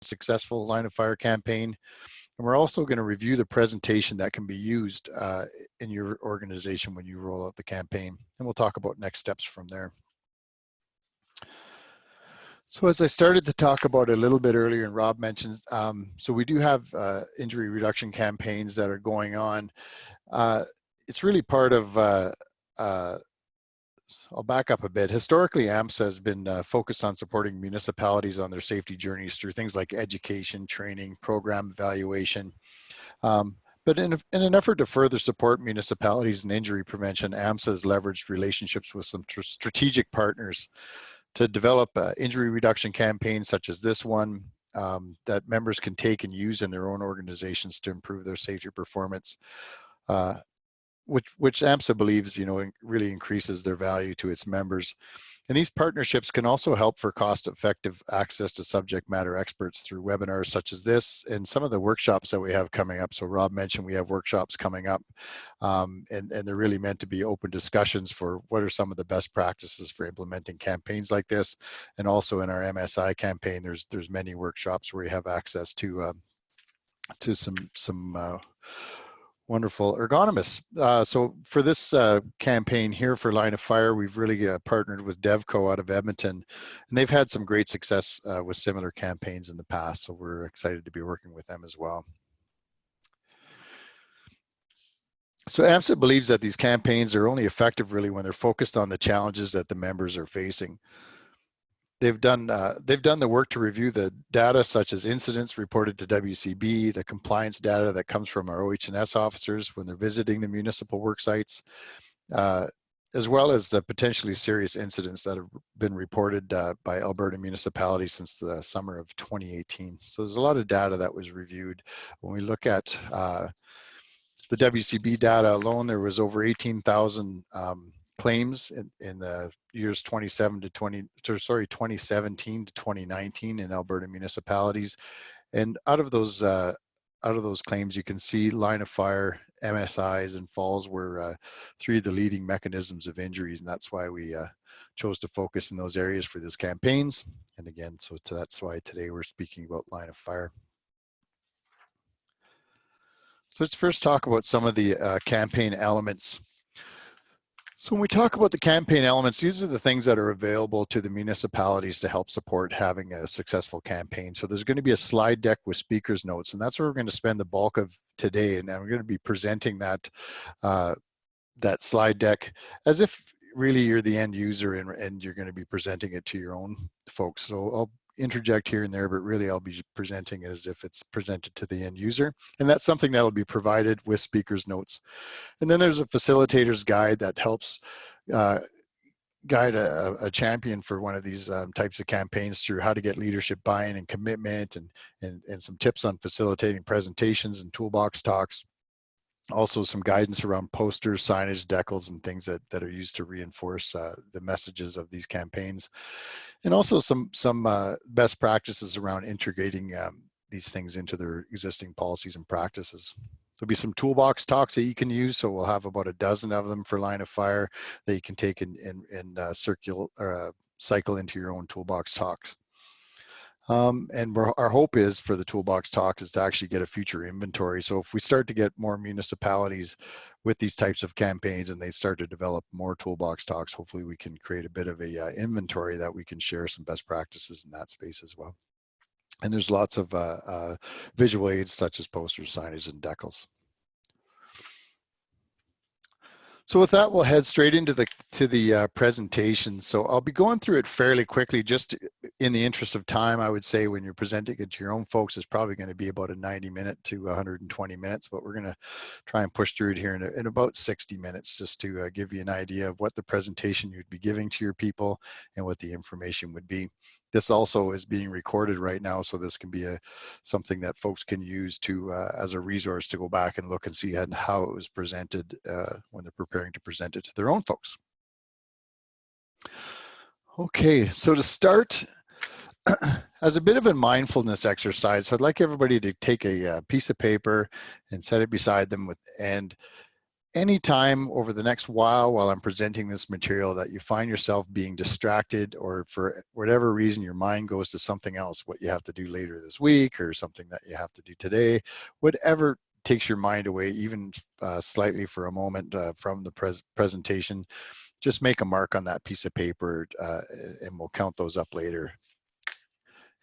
successful line of fire campaign. And we're also going to review the presentation that can be used in your organization when you roll out the campaign. And we'll talk about next steps from there. So as I started to talk about a little bit earlier, and Rob mentioned, so we do have injury reduction campaigns that are going on. It's really part of, I'll back up a bit. Historically, AMHSA has been focused on supporting municipalities on their safety journeys through things like education, training, program evaluation. But in an effort to further support municipalities in injury prevention, AMHSA has leveraged relationships with some strategic partners to develop injury reduction campaigns such as this one that members can take and use in their own organizations to improve their safety performance, which AMHSA believes, really increases their value to its members. And these partnerships can also help for cost-effective access to subject matter experts through webinars such as this and some of the workshops that we have coming up. So Rob mentioned we have workshops coming up, and they're really meant to be open discussions for what are some of the best practices for implementing campaigns like this. And also in our MSI campaign, there's many workshops where you have access to some wonderful ergonomists. So for this campaign here for Line of Fire, we've really partnered with DevCo out of Edmonton, and they've had some great success with similar campaigns in the past. So we're excited to be working with them as well. So AMHSA believes that these campaigns are only effective really when they're focused on the challenges that the members are facing. They've done the work to review the data such as incidents reported to WCB, the compliance data that comes from our OH&S officers when they're visiting the municipal work sites, as well as the potentially serious incidents that have been reported by Alberta municipalities since the summer of 2018. So there's a lot of data that was reviewed. When we look at the WCB data alone, there was over 18,000 claims in the years 2017 to 2019 in Alberta municipalities, and out of those claims, you can see line of fire, MSIs, and falls were three of the leading mechanisms of injuries, and that's why we chose to focus in those areas for these campaigns. And again, so that's why today we're speaking about line of fire. So let's first talk about some of the campaign elements. So when we talk about the campaign elements, these are the things that are available to the municipalities to help support having a successful campaign. So there's going to be a slide deck with speakers notes, and that's where we're going to spend the bulk of today. And we're going to be presenting that slide deck as if really you're the end user and you're going to be presenting it to your own folks. So I'll interject here and there, but really I'll be presenting it as if it's presented to the end user. And that's something that will be provided with speakers notes. And then there's a facilitator's guide that helps guide a champion for one of these types of campaigns through how to get leadership buy-in and commitment, and some tips on facilitating presentations and toolbox talks. Also some guidance around posters, signage, decals, and things that are used to reinforce the messages of these campaigns. And also some best practices around integrating these things into their existing policies and practices. There'll be some toolbox talks that you can use. So we'll have about a dozen of them for line of fire that you can take and cycle into your own toolbox talks. And our hope is for the toolbox talks is to actually get a future inventory. So if we start to get more municipalities with these types of campaigns and they start to develop more toolbox talks, hopefully we can create a bit of a inventory that we can share some best practices in that space as well. And there's lots of visual aids such as posters, signage, and decals. So with that, we'll head straight into the presentation. So I'll be going through it fairly quickly, just in the interest of time. I would say when you're presenting it to your own folks, it's probably going to be about a 90-minute to 120 minutes, but we're going to try and push through it here in about 60 minutes, just to give you an idea of what the presentation you'd be giving to your people and what the information would be. This also is being recorded right now, so this can be something that folks can use to as a resource to go back and look and see how it was presented when they're preparing to present it to their own folks. Okay, so to start, as a bit of a mindfulness exercise, I'd like everybody to take a piece of paper and set it beside them and anytime over the next while I'm presenting this material that you find yourself being distracted, or for whatever reason your mind goes to something else, what you have to do later this week or something that you have to do today, whatever takes your mind away even slightly for a moment from the presentation, just make a mark on that piece of paper and we'll count those up later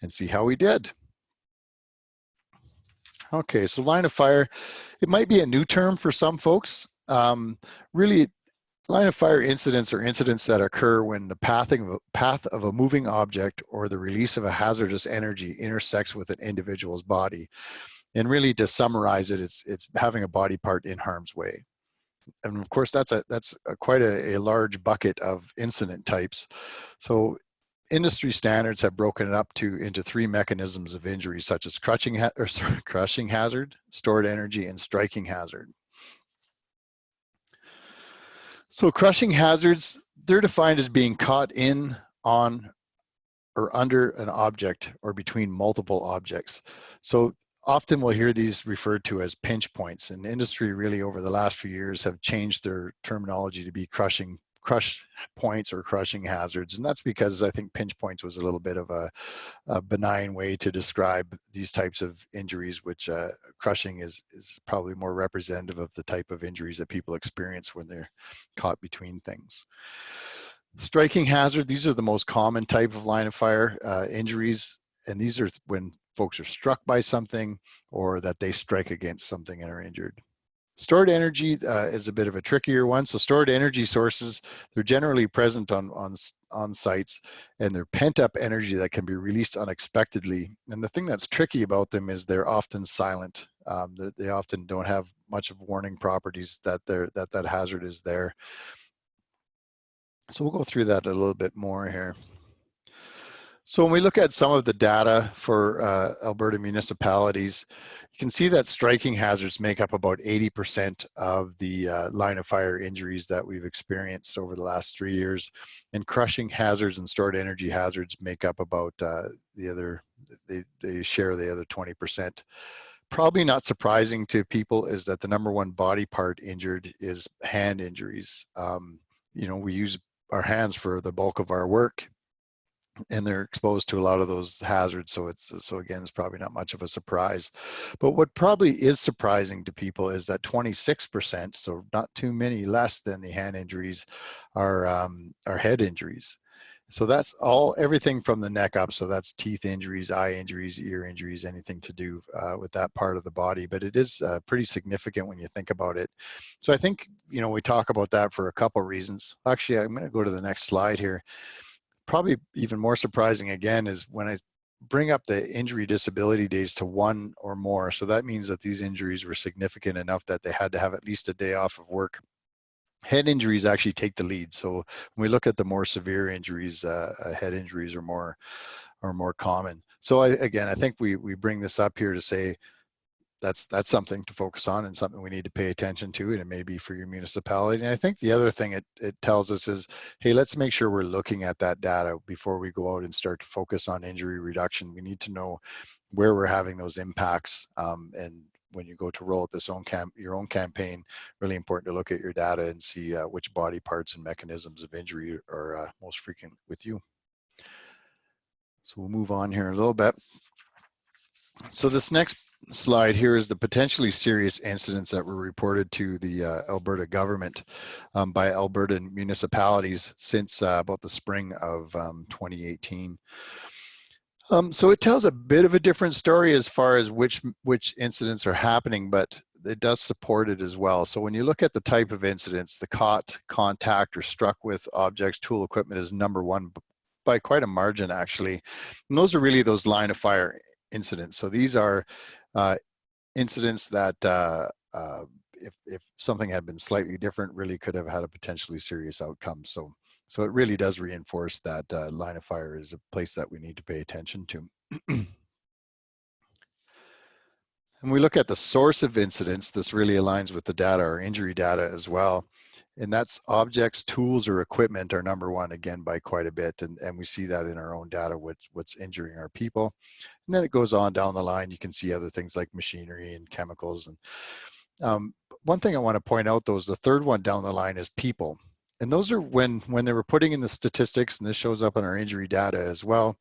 and see how we did. Okay, so line of fire, it might be a new term for some folks. Really, line of fire incidents are incidents that occur when the path of a moving object or the release of a hazardous energy intersects with an individual's body. And really, to summarize it, it's having a body part in harm's way. And of course, that's quite a large bucket of incident types. So industry standards have broken it up into three mechanisms of injury, such as crushing hazard, stored energy, and striking hazard. So crushing hazards, they're defined as being caught in, on, or under an object or between multiple objects. So often we'll hear these referred to as pinch points, and industry really over the last few years have changed their terminology to be crush points or crushing hazards. And that's because I think pinch points was a little bit of a benign way to describe these types of injuries, which crushing is probably more representative of the type of injuries that people experience when they're caught between things. Striking hazard, these are the most common type of line of fire injuries, and these are when folks are struck by something or that they strike against something and are injured. Stored energy is a bit of a trickier one. So stored energy sources, they're generally present on sites, and they're pent up energy that can be released unexpectedly. And the thing that's tricky about them is they're often silent. They often don't have much of warning properties that that hazard is there. So we'll go through that a little bit more here. So when we look at some of the data for Alberta municipalities, you can see that striking hazards make up about 80% of the line of fire injuries that we've experienced over the last 3 years. And crushing hazards and stored energy hazards make up about they share the other 20%. Probably not surprising to people is that the number one body part injured is hand injuries. You know, we use our hands for the bulk of our work, and they're exposed to a lot of those hazards. So again, it's probably not much of a surprise. But what probably is surprising to people is that 26%, so not too many less than the hand injuries, are head injuries. So that's everything from the neck up. So that's teeth injuries, eye injuries, ear injuries, anything to do with that part of the body. But it is pretty significant when you think about it. So I think, you know, we talk about that for a couple of reasons. Actually, I'm going to go to the next slide here. Probably even more surprising again is when I bring up the injury disability days to 1 or more. So that means that these injuries were significant enough that they had to have at least a day off of work. Head injuries actually take the lead. So when we look at the more severe injuries, head injuries are more common. So again, I think we bring this up here to say that's something to focus on and something we need to pay attention to, and it may be for your municipality. And I think the other thing it tells us is, hey, let's make sure we're looking at that data before we go out and start to focus on injury reduction. We need to know where we're having those impacts, and when you go to roll out your own campaign, really important to look at your data and see which body parts and mechanisms of injury are most frequent with you. So we'll move on here a little bit. So this next slide here is the potentially serious incidents that were reported to the Alberta government by Alberta municipalities since about the spring of 2018. So it tells a bit of a different story as far as which incidents are happening, but it does support it as well. So when you look at the type of incidents, the caught, contact, or struck with objects, tool, equipment is number one by quite a margin, actually. And those are really those line of fire incidents. So these are incidents that if something had been slightly different, really could have had a potentially serious outcome. So it really does reinforce that line of fire is a place that we need to pay attention to. And we look at the source of incidents, this really aligns with the data, or injury data as well. And that's objects, tools, or equipment are number one, again, by quite a bit. And we see that in our own data, what's injuring our people. And then it goes on down the line, you can see other things like machinery and chemicals. And one thing I want to point out though is the third one down the line is people. And those are when they were putting in the statistics, and this shows up in our injury data as well,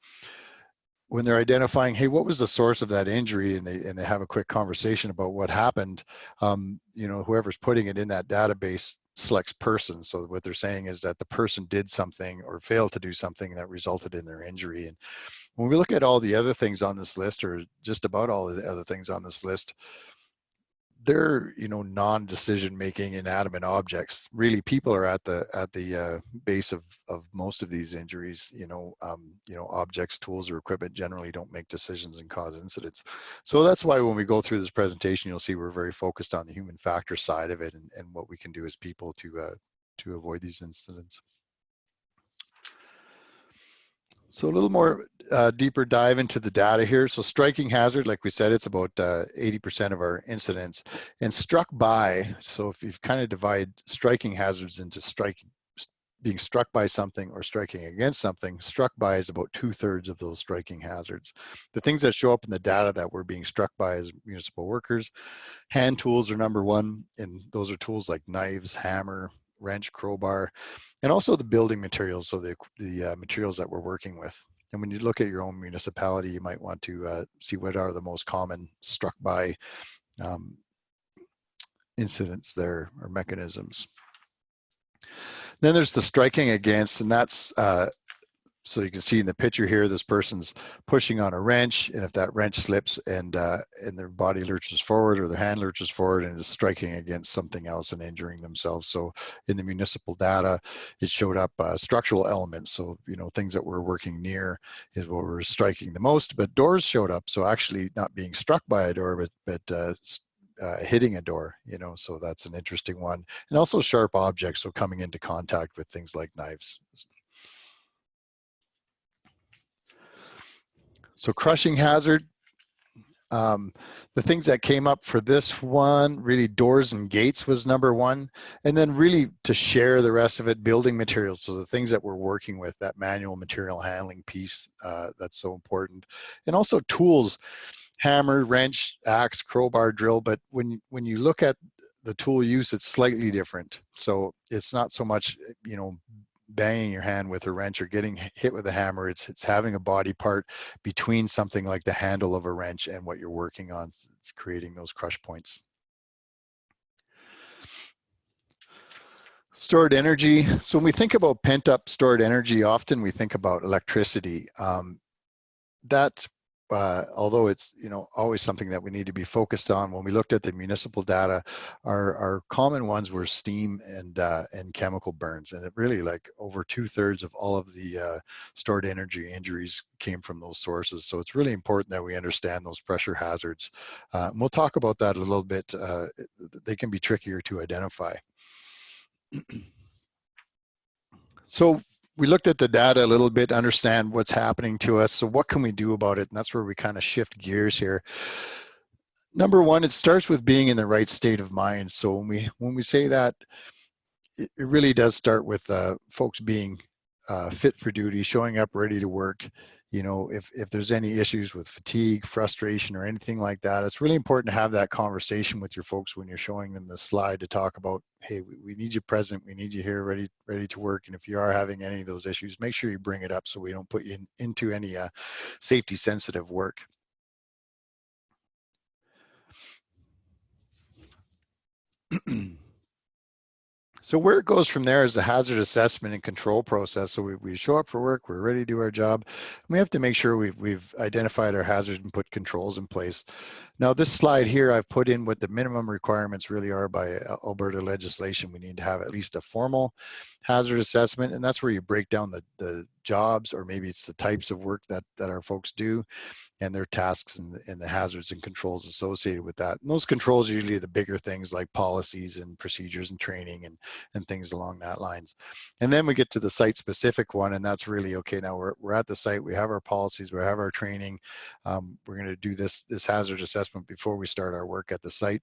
when they're identifying, hey, what was the source of that injury, and they have a quick conversation about what happened, you know, whoever's putting it in that database selects person. So what they're saying is that the person did something or failed to do something that resulted in their injury. And when we look at all the other things on this list, or just about all of the other things on this list, they're, you know, non-decision making inanimate objects. Really, people are at the base of most of these injuries. You know, objects, tools, or equipment generally don't make decisions and cause incidents. So that's why when we go through this presentation, you'll see we're very focused on the human factor side of it, and what we can do as people to avoid these incidents. So a little more deeper dive into the data here. So striking hazard, like we said, it's about 80% of our incidents. And struck by, so if you've kind of divide striking hazards into being struck by something or striking against something, struck by is about 2/3 of those striking hazards. The things that show up in the data that we're being struck by as municipal workers, hand tools are number one, and those are tools like knives, hammer, wrench, crowbar, and also the building materials, so the materials that we're working with. And when you look at your own municipality, you might want to see what are the most common struck by incidents there, or mechanisms. Then there's the striking against, and that's so you can see in the picture here, this person's pushing on a wrench, and if that wrench slips and their body lurches forward or their hand lurches forward and is striking against something else and injuring themselves. So in the municipal data, it showed up structural elements. So, you know, things that we're working near is what we're striking the most, but doors showed up. So actually not being struck by a door, but hitting a door, you know, so that's an interesting one. And also sharp objects, so coming into contact with things like knives. So crushing hazard, the things that came up for this one, really doors and gates was number one. And then really to share the rest of it, building materials. So the things that we're working with, that manual material handling piece, that's so important. And also tools, hammer, wrench, axe, crowbar, drill. But when you look at the tool use, it's slightly different. So it's not so much, you know, banging your hand with a wrench or getting hit with a hammer. It's having a body part between something like the handle of a wrench and what you're working on. It's creating those crush points. Stored energy. So when we think about pent up stored energy, often we think about electricity. That although it's, you know, always something that we need to be focused on, when we looked at the municipal data, our common ones were steam and chemical burns, and it really, like, over 2/3 of all of the stored energy injuries came from those sources. So it's really important that we understand those pressure hazards. And we'll talk about that a little bit. They can be trickier to identify. So we looked at the data a little bit, understand what's happening to us. So what can we do about it? And that's where we kind of shift gears here. Number one, it starts with being in the right state of mind. So when we say that, it really does start with folks being fit for duty, showing up ready to work. You know, if there's any issues with fatigue, frustration, or anything like that, it's really important to have that conversation with your folks when you're showing them the slide, to talk about, hey, we need you present, we need you here ready to work. And if you are having any of those issues, make sure you bring it up so we don't put you into any safety sensitive work. So where it goes from there is the hazard assessment and control process. So we show up for work, we're ready to do our job. And we have to make sure we've identified our hazards and put controls in place. Now this slide here, I've put in what the minimum requirements really are by Alberta legislation. We need to have at least a formal hazard assessment, and that's where you break down the jobs, or maybe it's the types of work that our folks do, and their tasks and the hazards and controls associated with that. And those controls are usually the bigger things like policies and procedures and training and things along that lines. And then we get to the site specific one, and that's really, okay, now we're at the site, we have our policies, we have our training, we're going to do this hazard assessment before we start our work at the site.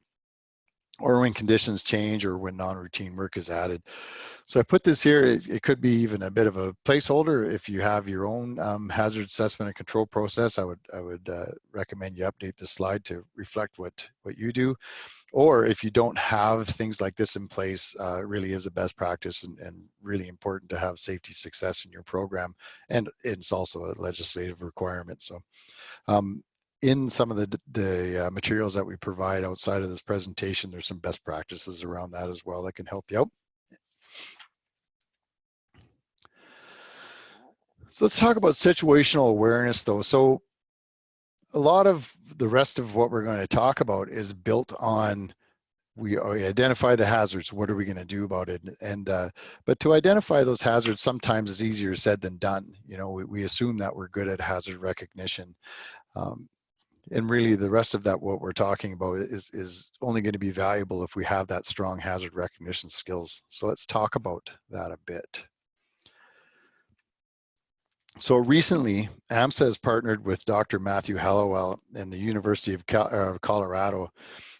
or when conditions change or when non-routine work is added. So I put this here. It could be even a bit of a placeholder. If you have your own hazard assessment and control process, I would recommend you update this slide to reflect what you do. Or if you don't have things like this in place, it really is a best practice and really important to have safety success in your program. And it's also a legislative requirement. So in some of the materials that we provide outside of this presentation, there's some best practices around that as well that can help you out. So let's talk about situational awareness though. So a lot of the rest of what we're going to talk about is built on we identify the hazards. What are we going to do about it? And but to identify those hazards sometimes is easier said than done. You know, we assume that we're good at hazard recognition. And really the rest of that, what we're talking about is only going to be valuable if we have that strong hazard recognition skills. So let's talk about that a bit. So recently, AMHSA has partnered with Dr. Matthew Hallowell in the University of Colorado,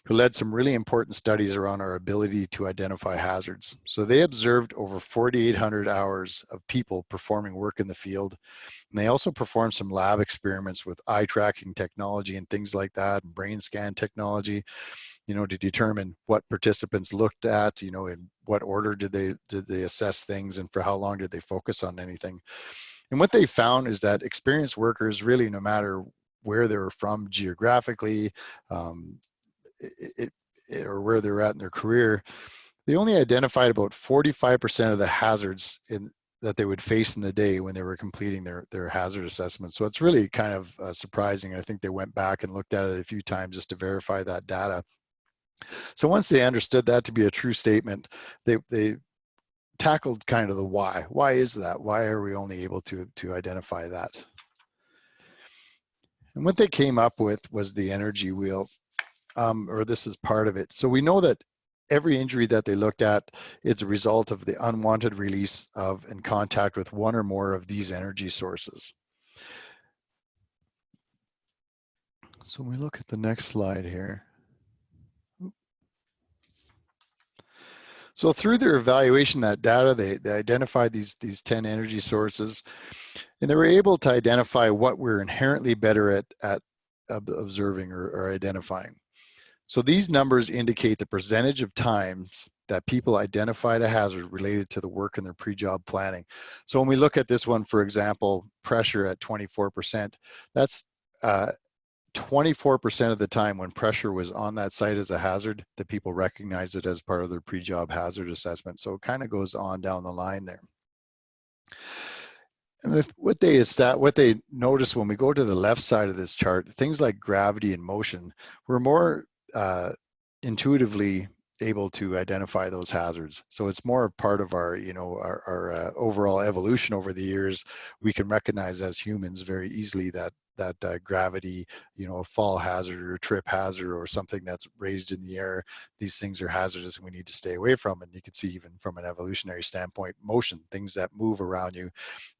who led some really important studies around our ability to identify hazards. So they observed over 4,800 hours of people performing work in the field. And they also performed some lab experiments with eye tracking technology and things like that, and brain scan technology, you know, to determine what participants looked at, you know, in what order did they assess things, and for how long did they focus on anything. And what they found is that experienced workers, really, no matter where they're from geographically, um, or where they're at in their career, they only identified about 45% of the hazards that they would face in the day when they were completing their hazard assessment. So it's really kind of surprising. I think they went back and looked at it a few times just to verify that data. So once they understood that to be a true statement, they tackled kind of the why. Why is that? Why are we only able to identify that? And what they came up with was the energy wheel, or this is part of it. So we know that every injury that they looked at is a result of the unwanted release of and contact with one or more of these energy sources. So when we look at the next slide here. So through their evaluation of that data, they identified these 10 energy sources, and they were able to identify what we're inherently better at observing or identifying. So these numbers indicate the percentage of times that people identified a hazard related to the work in their pre-job planning. So when we look at this one, for example, pressure at 24%, that's 24% of the time when pressure was on that site as a hazard, the people recognized it as part of their pre-job hazard assessment. So it kind of goes on down the line there. And what they notice when we go to the left side of this chart, things like gravity and motion, we're more intuitively able to identify those hazards. So it's more part of our, you know, our overall evolution over the years. We can recognize as humans very easily that gravity, you know, a fall hazard or a trip hazard or something that's raised in the air, these things are hazardous and we need to stay away from. And you can see even from an evolutionary standpoint, motion, things that move around you,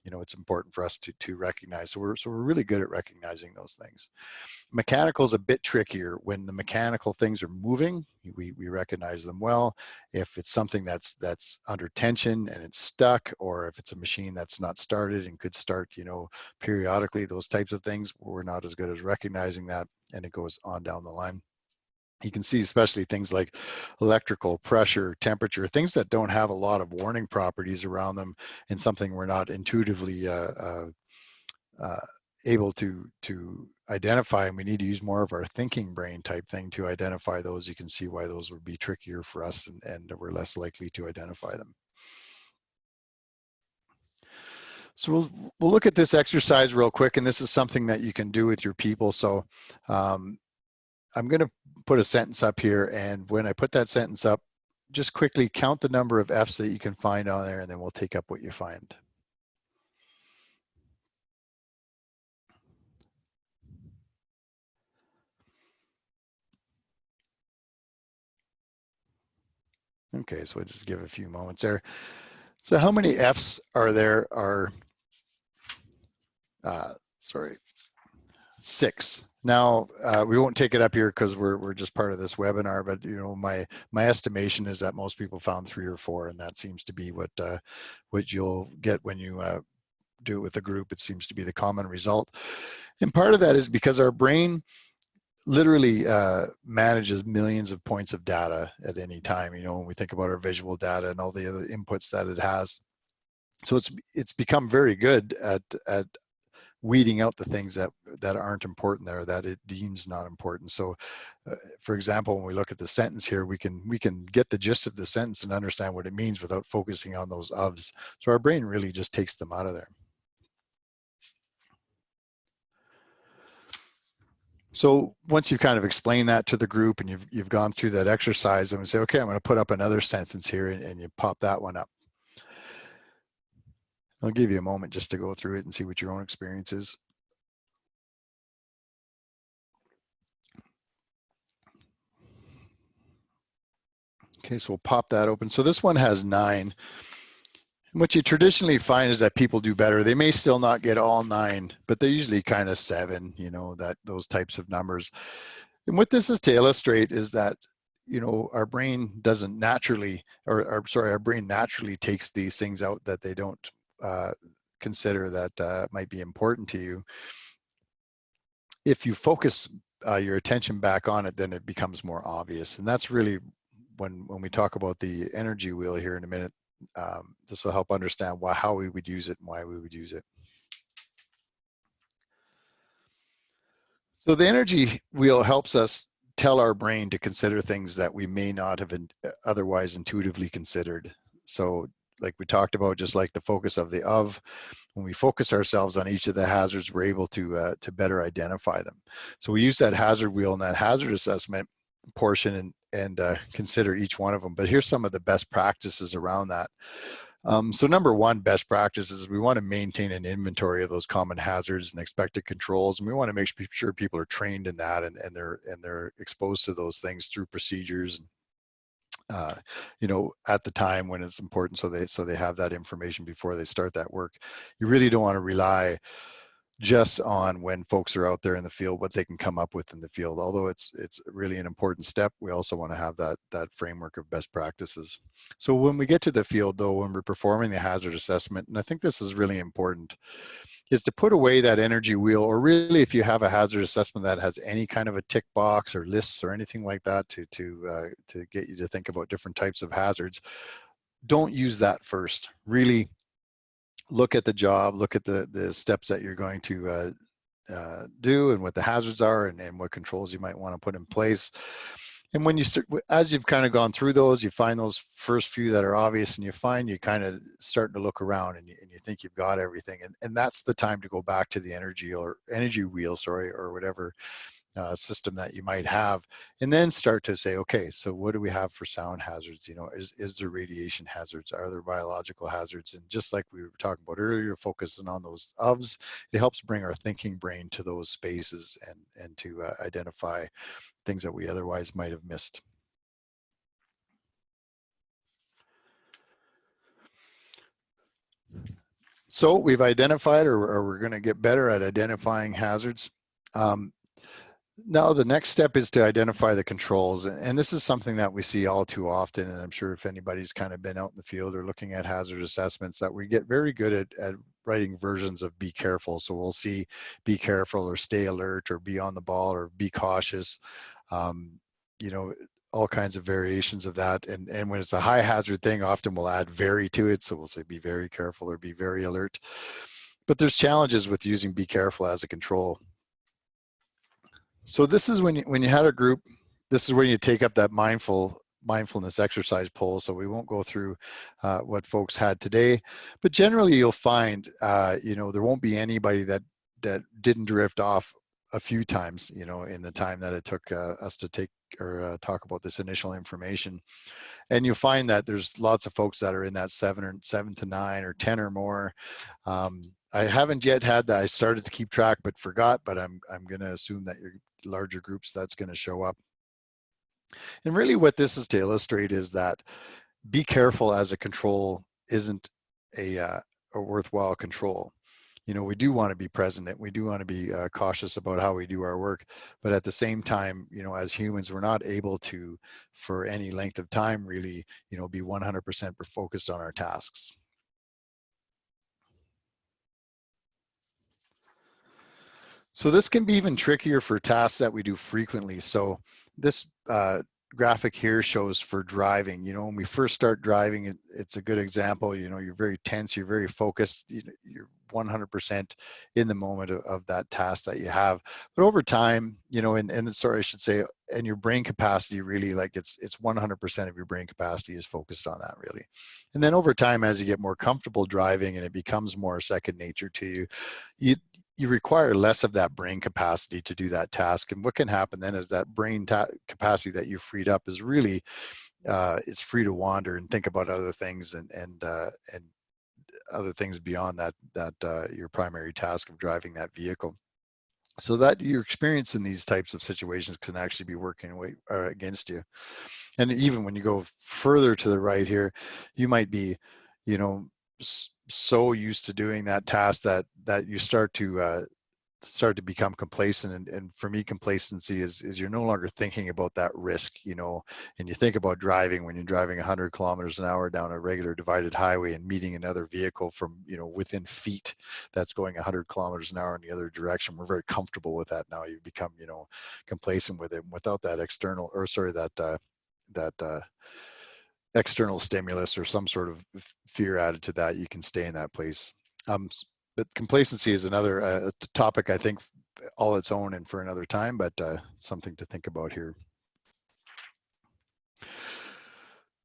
you know, it's important for us to recognize. So we're really good at recognizing those things. Mechanical is a bit trickier. When the mechanical things are moving, we recognize them well. If it's something that's under tension and it's stuck, or if it's a machine that's not started and could start, you know, periodically, those types of things, we're not as good as recognizing that, and it goes on down the line. You can see especially things like electrical, pressure, temperature, things that don't have a lot of warning properties around them, and something we're not intuitively able to identify, and we need to use more of our thinking brain type thing to identify those. You can see why those would be trickier for us, and we're less likely to identify them. So we'll look at this exercise real quick, and this is something that you can do with your people. So I'm going to put a sentence up here, and when I put that sentence up, just quickly count the number of F's that you can find on there, and then we'll take up what you find. Okay, so we'll just give a few moments there. So how many F's are there? Sorry, 6. Now, we won't take it up here because we're just part of this webinar, but you know, my estimation is that most people found 3 or 4, and that seems to be what you'll get when you do it with a group. It seems to be the common result. And part of that is because our brain literally manages millions of points of data at any time. You know, when we think about our visual data and all the other inputs that it has. So it's become very good at weeding out the things that aren't important there, that it deems not important. So for example, when we look at the sentence here, we can get the gist of the sentence and understand what it means without focusing on those ofs. So our brain really just takes them out of there. So once you've kind of explained that to the group and you've gone through that exercise, and we say, okay, I'm going to put up another sentence here, and you pop that one up. I'll give you a moment just to go through it and see what your own experience is. Okay, so we'll pop that open. So this one has 9. And what you traditionally find is that people do better. They may still not get all 9, but they're usually kind of 7, you know, those types of numbers. And what this is to illustrate is that, you know, our brain doesn't naturally, our brain naturally takes these things out that they don't consider that might be important to you. If you focus your attention back on it, then it becomes more obvious. And that's really when we talk about the energy wheel here in a minute, this will help understand how we would use it and why we would use it. So the energy wheel helps us tell our brain to consider things that we may not have otherwise intuitively considered. So like we talked about, just like the focus of the of, when we focus ourselves on each of the hazards, we're able to better identify them. So we use that hazard wheel and that hazard assessment portion and consider each one of them. But here's some of the best practices around that. So number one, best practices is we want to maintain an inventory of those common hazards and expected controls, and we want to make sure people are trained in that and they're exposed to those things through procedures. You know, at the time when it's important, so they have that information before they start that work. You really don't want to rely just on when folks are out there in the field, what they can come up with in the field. Although it's really an important step, we also want to have that framework of best practices. So when we get to the field though, when we're performing the hazard assessment, and I think this is really important, is to put away that energy wheel, or really if you have a hazard assessment that has any kind of a tick box or lists or anything like that to get you to think about different types of hazards, don't use that first. Really look at the job, look at the steps that you're going to do and what the hazards are and what controls you might want to put in place. And when you start, as you've kind of gone through those, you find those first few that are obvious, and you find you kind of starting to look around and you think you've got everything. And that's the time to go back to the energy wheel, or whatever system that you might have, and then start to say, okay, so what do we have for sound hazards? You know, is there radiation hazards? Are there biological hazards? And just like we were talking about earlier, focusing on those ofs, it helps bring our thinking brain to those spaces and to identify things that we otherwise might have missed. So we've identified, or we're going to get better at identifying hazards. Now the next step is to identify the controls, and this is something that we see all too often, and I'm sure if anybody's kind of been out in the field or looking at hazard assessments, that we get very good at writing versions of be careful. So we'll see be careful or stay alert or be on the ball or be cautious, you know, all kinds of variations of that. And when it's a high hazard thing, often we'll add very to it. So we'll say be very careful or be very alert. But there's challenges with using be careful as a control. So this is when you had a group, this is when you take up that mindfulness exercise poll. So we won't go through what folks had today, but generally you'll find, you know, there won't be anybody that didn't drift off a few times, you know, in the time that it took us to take or talk about this initial information. And you'll find that there's lots of folks that are in that 7 to 9 or 10 or more. I haven't yet had that. I started to keep track but forgot, but I'm going to assume that your larger groups, that's going to show up. And really what this is to illustrate is that be careful as a control isn't a worthwhile control. you know, we do want to be present and we do want to be cautious about how we do our work. But at the same time, you know, as humans, we're not able to, for any length of time, really, you know, be 100% focused on our tasks. So this can be even trickier for tasks that we do frequently. So this graphic here shows for driving. You know, when we first start driving, it's a good example. You know, you're very tense, you're very focused, you're 100% in the moment of that task that you have. But over time, you know, and sorry, I should say, and your brain capacity really, like it's 100% of your brain capacity is focused on that really. And then over time, as you get more comfortable driving and it becomes more second nature to you, you require less of that brain capacity to do that task. And what can happen then is that brain capacity that you freed up is really it's free to wander and think about other things and other things beyond that your primary task of driving that vehicle. So that your experience in these types of situations can actually be working against you. And even when you go further to the right here, you might be, you know, so used to doing that task that you start to become complacent. And for me, complacency is you're no longer thinking about that risk, you know. And you think about driving when you're driving 100 kilometers an hour down a regular divided highway and meeting another vehicle from, you know, within feet that's going 100 kilometers an hour in the other direction. We're very comfortable with that now. You become, you know, complacent with it. And without that external, or sorry, that external stimulus or some sort of fear added to that, you can stay in that place. But complacency is another topic, I think, all its own and for another time, but something to think about here.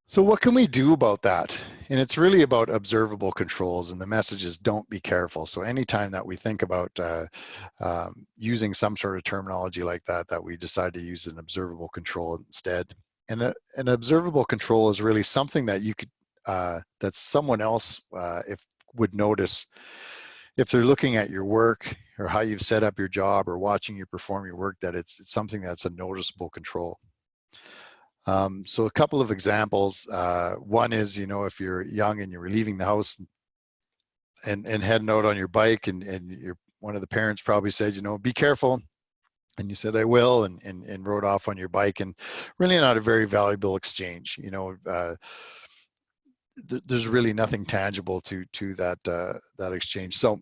So what can we do about that? And it's really about observable controls, and the message is don't be careful. So anytime that we think about using some sort of terminology like that we decide to use an observable control instead. And an observable control is really something that you could, that someone else if would notice if they're looking at your work or how you've set up your job or watching you perform your work, that it's something that's a noticeable control. So a couple of examples. One is, you know, if you're young and you're leaving the house and heading out on your bike and one of the parents probably said, you know, be careful. And you said, I will, and rode off on your bike, and really not a very valuable exchange. You know, there's really nothing tangible to that exchange. So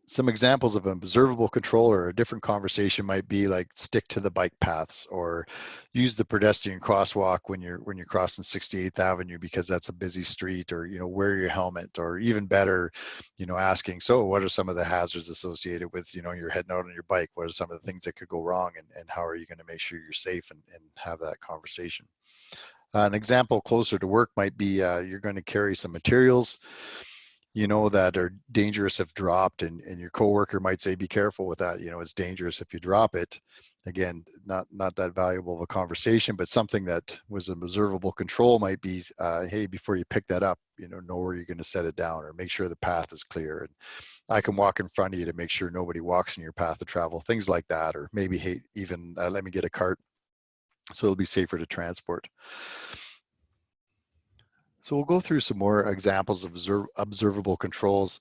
some examples of an observable control or a different conversation might be like stick to the bike paths, or use the pedestrian crosswalk when you're crossing 68th Avenue because that's a busy street, or, you know, wear your helmet, or even better, you know, asking, so what are some of the hazards associated with, you know, you're heading out on your bike? What are some of the things that could go wrong, and how are you going to make sure you're safe, and have that conversation. An example closer to work might be you're going to carry some materials, you know, that are dangerous if dropped, and your coworker might say, be careful with that, you know, it's dangerous if you drop it. Again, not that valuable of a conversation, but something that was an observable control might be, hey, before you pick that up, you know where you're going to set it down, or make sure the path is clear, and I can walk in front of you to make sure nobody walks in your path of travel, things like that. Or maybe, hey, even let me get a cart so it'll be safer to transport. So we'll go through some more examples of observable controls.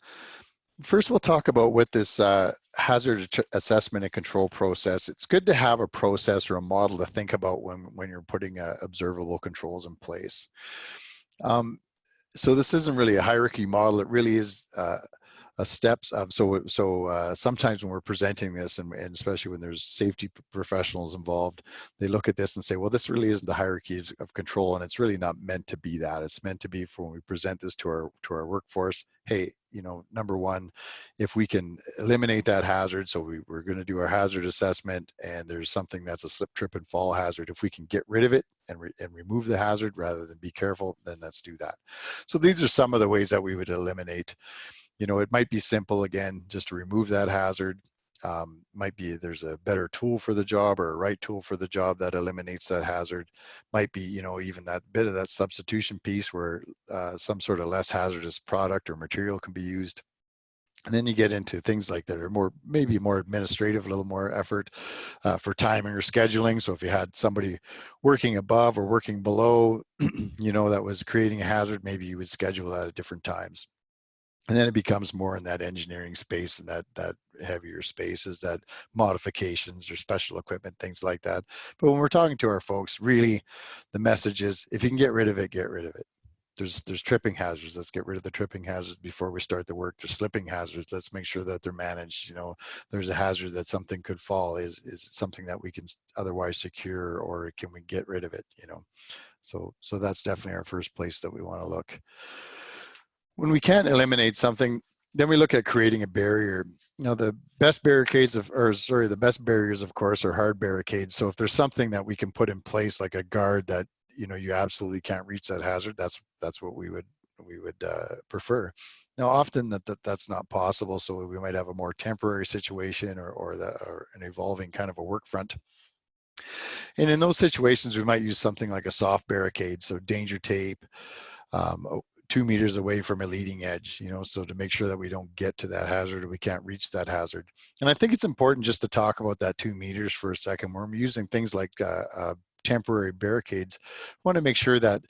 First, we'll talk about what this hazard assessment and control process. It's good to have a process or a model to think about when you're putting observable controls in place. So this isn't really a hierarchy model. It really is steps of, so sometimes when we're presenting this, and especially when there's safety professionals involved, they look at this and say, well, this really isn't the hierarchy of control, and it's really not meant to be that. It's meant to be for when we present this to our workforce. Hey, you know, number one, if we can eliminate that hazard, so we're going to do our hazard assessment, and there's something that's a slip, trip, and fall hazard. If we can get rid of it and remove the hazard rather than be careful, then let's do that. So these are some of the ways that we would eliminate. You know, it might be simple, again, just to remove that hazard. Might be there's a better tool for the job, or a right tool for the job that eliminates that hazard. Might be, you know, even that bit of that substitution piece where some sort of less hazardous product or material can be used. And then you get into things like that are maybe more administrative, a little more effort for timing or scheduling. So if you had somebody working above or working below, you know, that was creating a hazard, maybe you would schedule that at different times. And then it becomes more in that engineering space and that heavier space is that modifications or special equipment, things like that. But when we're talking to our folks, really the message is if you can get rid of it, get rid of it. There's tripping hazards. Let's get rid of the tripping hazards before we start the work. There's slipping hazards. Let's make sure that they're managed. You know, there's a hazard that something could fall. Is it something that we can otherwise secure, or can we get rid of it? You know, so that's definitely our first place that we want to look. When we can't eliminate something, then we look at creating a barrier. Now, the best barricades the best barriers, of course, are hard barricades. So if there's something that we can put in place, like a guard that you absolutely can't reach that hazard, that's what we would prefer. Now, often that's not possible, so we might have a more temporary situation or an evolving kind of a work front. And in those situations, we might use something like a soft barricade, so danger tape, 2 meters away from a leading edge, so to make sure that we don't get to that hazard or we can't reach that hazard. And I think it's important just to talk about that 2 meters for a second. When we're using things like temporary barricades, we want to make sure that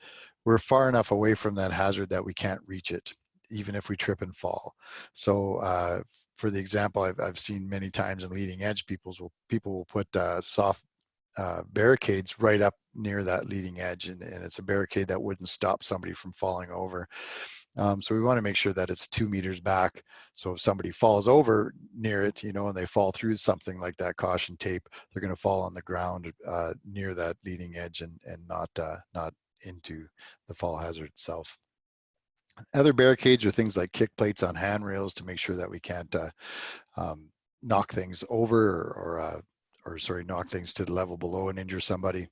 we're far enough away from that hazard that we can't reach it, even if we trip and fall. So for the example I've seen many times in leading edge, people will put soft barricades right up near that leading edge, and it's a barricade that wouldn't stop somebody from falling over. So we want to make sure that it's 2 meters back. So if somebody falls over near it, and they fall through something like that caution tape, they're going to fall on the ground near that leading edge and not into the fall hazard itself. Other barricades are things like kick plates on handrails to make sure that we can't knock things over or knock things to the level below and injure somebody.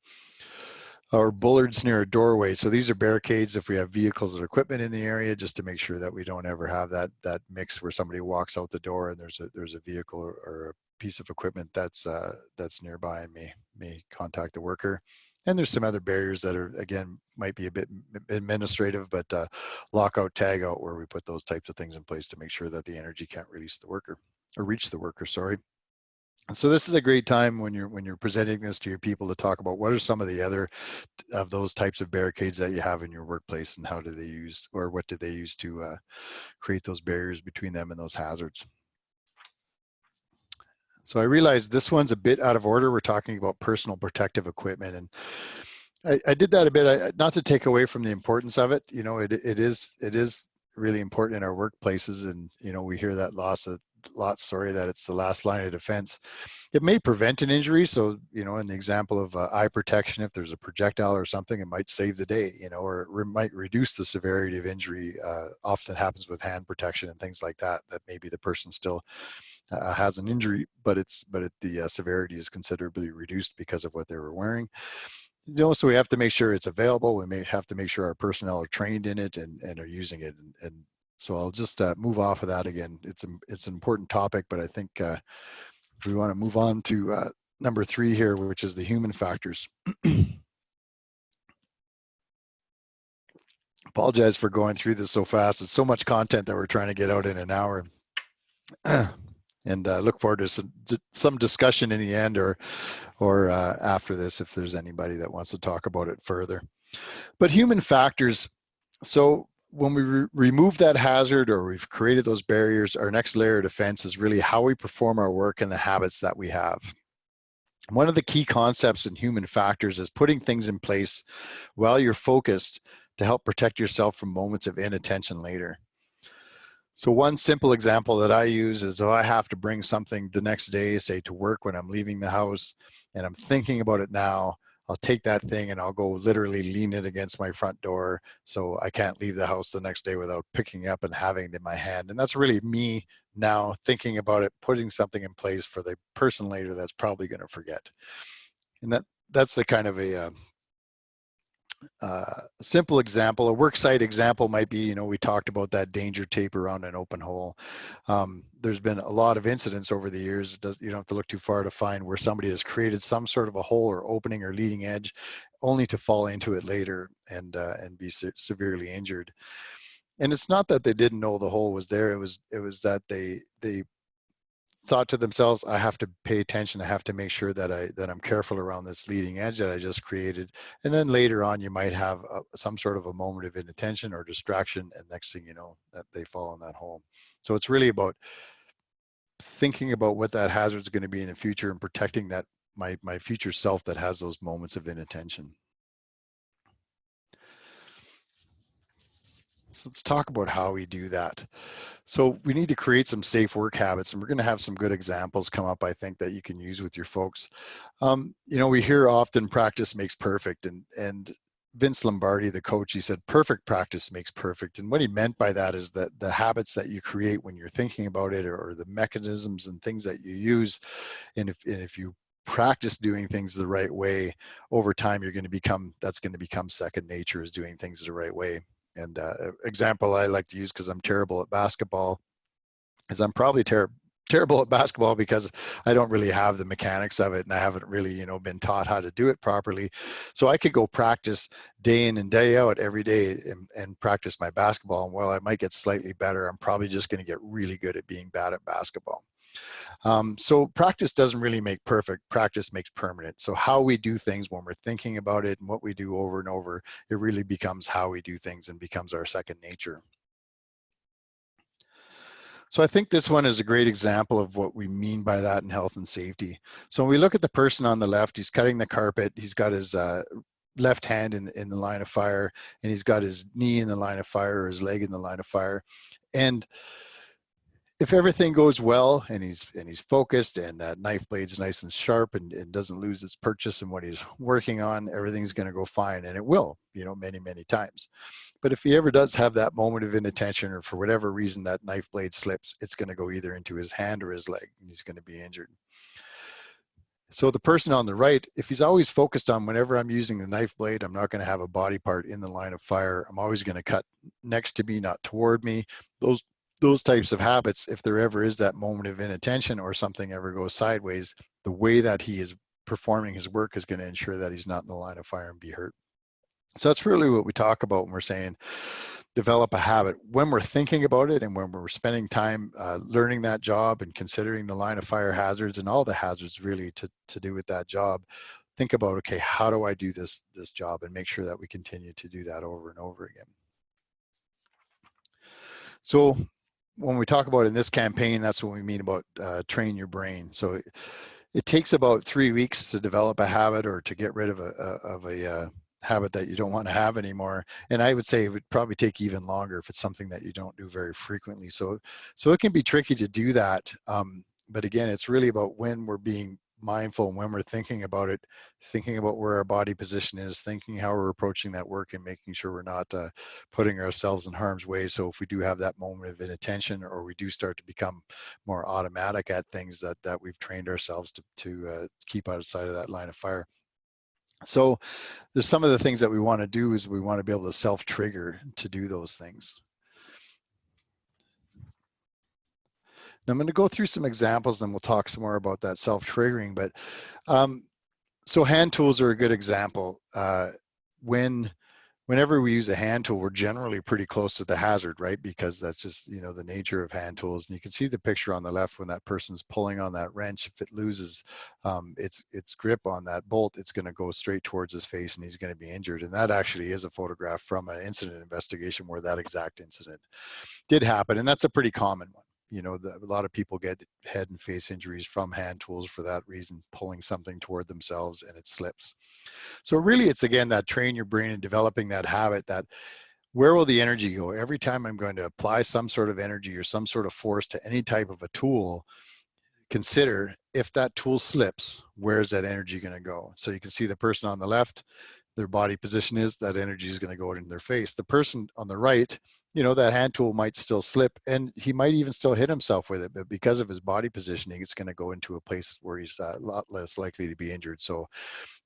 Or bollards near a doorway. So these are barricades if we have vehicles or equipment in the area, just to make sure that we don't ever have that mix where somebody walks out the door and there's a vehicle or a piece of equipment that's nearby and may contact the worker. And there's some other barriers that are, again, might be a bit administrative, but lockout, tag out, where we put those types of things in place to make sure that the energy can't release the worker or reach the worker, sorry. So this is a great time when you're presenting this to your people to talk about what are some of the other of those types of barricades that you have in your workplace, and how do they use, or what do they use to create those barriers between them and those hazards. So I realize this one's a bit out of order. We're talking about personal protective equipment, and I did that a bit, not to take away from the importance of it. It is really important in our workplaces, and we hear that that it's the last line of defense. It may prevent an injury. So, in the example of eye protection, if there's a projectile or something, it might save the day, or it might reduce the severity of injury. Often happens with hand protection and things like that, that maybe the person still has an injury, but the severity is considerably reduced because of what they were wearing. So we have to make sure it's available. We may have to make sure our personnel are trained in it and are using it. And so I'll just move off of that again. It's an important topic, but I think we want to move on to number 3 here, which is the human factors. Apologize for going through this so fast. It's so much content that we're trying to get out in an hour. And look forward to some discussion in the end or after this, if there's anybody that wants to talk about it further. But human factors, so when we remove that hazard or we've created those barriers, our next layer of defense is really how we perform our work and the habits that we have. One of the key concepts in human factors is putting things in place while you're focused to help protect yourself from moments of inattention later. So one simple example that I use is if I have to bring something the next day, say to work when I'm leaving the house, and I'm thinking about it now, I'll take that thing and I'll go literally lean it against my front door so I can't leave the house the next day without picking it up and having it in my hand. And that's really me now thinking about it, putting something in place for the person later that's probably going to forget. And that's the kind of a simple example. A worksite example might be, we talked about that danger tape around an open hole. There's been a lot of incidents over the years. You don't have to look too far to find where somebody has created some sort of a hole or opening or leading edge, only to fall into it later and be severely injured. And it's not that they didn't know the hole was there. It was that they thought to themselves, I have to pay attention. I have to make sure that I'm careful around this leading edge that I just created. And then later on, you might have some sort of a moment of inattention or distraction, and next thing you know, that they fall in that hole. So it's really about thinking about what that hazard is going to be in the future and protecting that my future self that has those moments of inattention. So let's talk about how we do that. So we need to create some safe work habits, and we're going to have some good examples come up, I think, that you can use with your folks. You know, we hear often practice makes perfect, and Vince Lombardi, the coach, he said perfect practice makes perfect. And what he meant by that is that the habits that you create when you're thinking about it, or the mechanisms and things that you use, and if you practice doing things the right way over time, you're going to become, that's going to become second nature, is doing things the right way. And example I like to use, because I'm terrible at basketball, is I'm probably terrible at basketball because I don't really have the mechanics of it, and I haven't really, you know, been taught how to do it properly. So I could go practice day in and day out every day and practice my basketball. And while I might get slightly better, I'm probably just going to get really good at being bad at basketball. So practice doesn't really make perfect, practice makes permanent. So how we do things when we're thinking about it and what we do over and over, it really becomes how we do things and becomes our second nature. So I think this one is a great example of what we mean by that in health and safety. So when we look at the person on the left, he's cutting the carpet, he's got his left hand in the line of fire, and he's got his knee in the line of fire, or his leg in the line of fire. And if everything goes well and he's focused and that knife blade's nice and sharp and doesn't lose its purchase in what he's working on, everything's going to go fine, and it will, you know, many, many times. But if he ever does have that moment of inattention, or for whatever reason that knife blade slips, it's going to go either into his hand or his leg, and he's going to be injured. So the person on the right, if he's always focused on, whenever I'm using the knife blade, I'm not going to have a body part in the line of fire, I'm always going to cut next to me, not toward me, those types of habits, if there ever is that moment of inattention or something ever goes sideways, the way that he is performing his work is going to ensure that he's not in the line of fire and be hurt. So that's really what we talk about when we're saying develop a habit. When we're thinking about it and when we're spending time learning that job and considering the line of fire hazards and all the hazards really to do with that job, think about, okay, how do I do this job, and make sure that we continue to do that over and over again. So when we talk about in this campaign, that's what we mean about train your brain. So it takes about 3 weeks to develop a habit, or to get rid of a habit that you don't want to have anymore. And I would say it would probably take even longer if it's something that you don't do very frequently. So it can be tricky to do that. But again, it's really about when we're being mindful and when we're thinking about it, thinking about where our body position is, thinking how we're approaching that work, and making sure we're not putting ourselves in harm's way. So if we do have that moment of inattention, or we do start to become more automatic at things that we've trained ourselves to keep outside of that line of fire. So there's some of the things that we want to do is we want to be able to self-trigger to do those things. Now I'm going to go through some examples, and we'll talk some more about that self-triggering. But so hand tools are a good example. Whenever we use a hand tool, we're generally pretty close to the hazard, right? Because that's just, you know, the nature of hand tools. And you can see the picture on the left when that person's pulling on that wrench. If it loses its grip on that bolt, it's going to go straight towards his face, and he's going to be injured. And that actually is a photograph from an incident investigation where that exact incident did happen, and that's a pretty common one. You know, a lot of people get head and face injuries from hand tools for that reason, pulling something toward themselves and it slips. So really, it's again that train your brain and developing that habit, that where will the energy go? Every time I'm going to apply some sort of energy or some sort of force to any type of a tool, consider, if that tool slips, where's that energy going to go? So you can see the person on the left, their body position is, that energy is going to go into their face. The person on the right, you know, that hand tool might still slip, and he might even still hit himself with it, but because of his body positioning, it's going to go into a place where he's a lot less likely to be injured. So,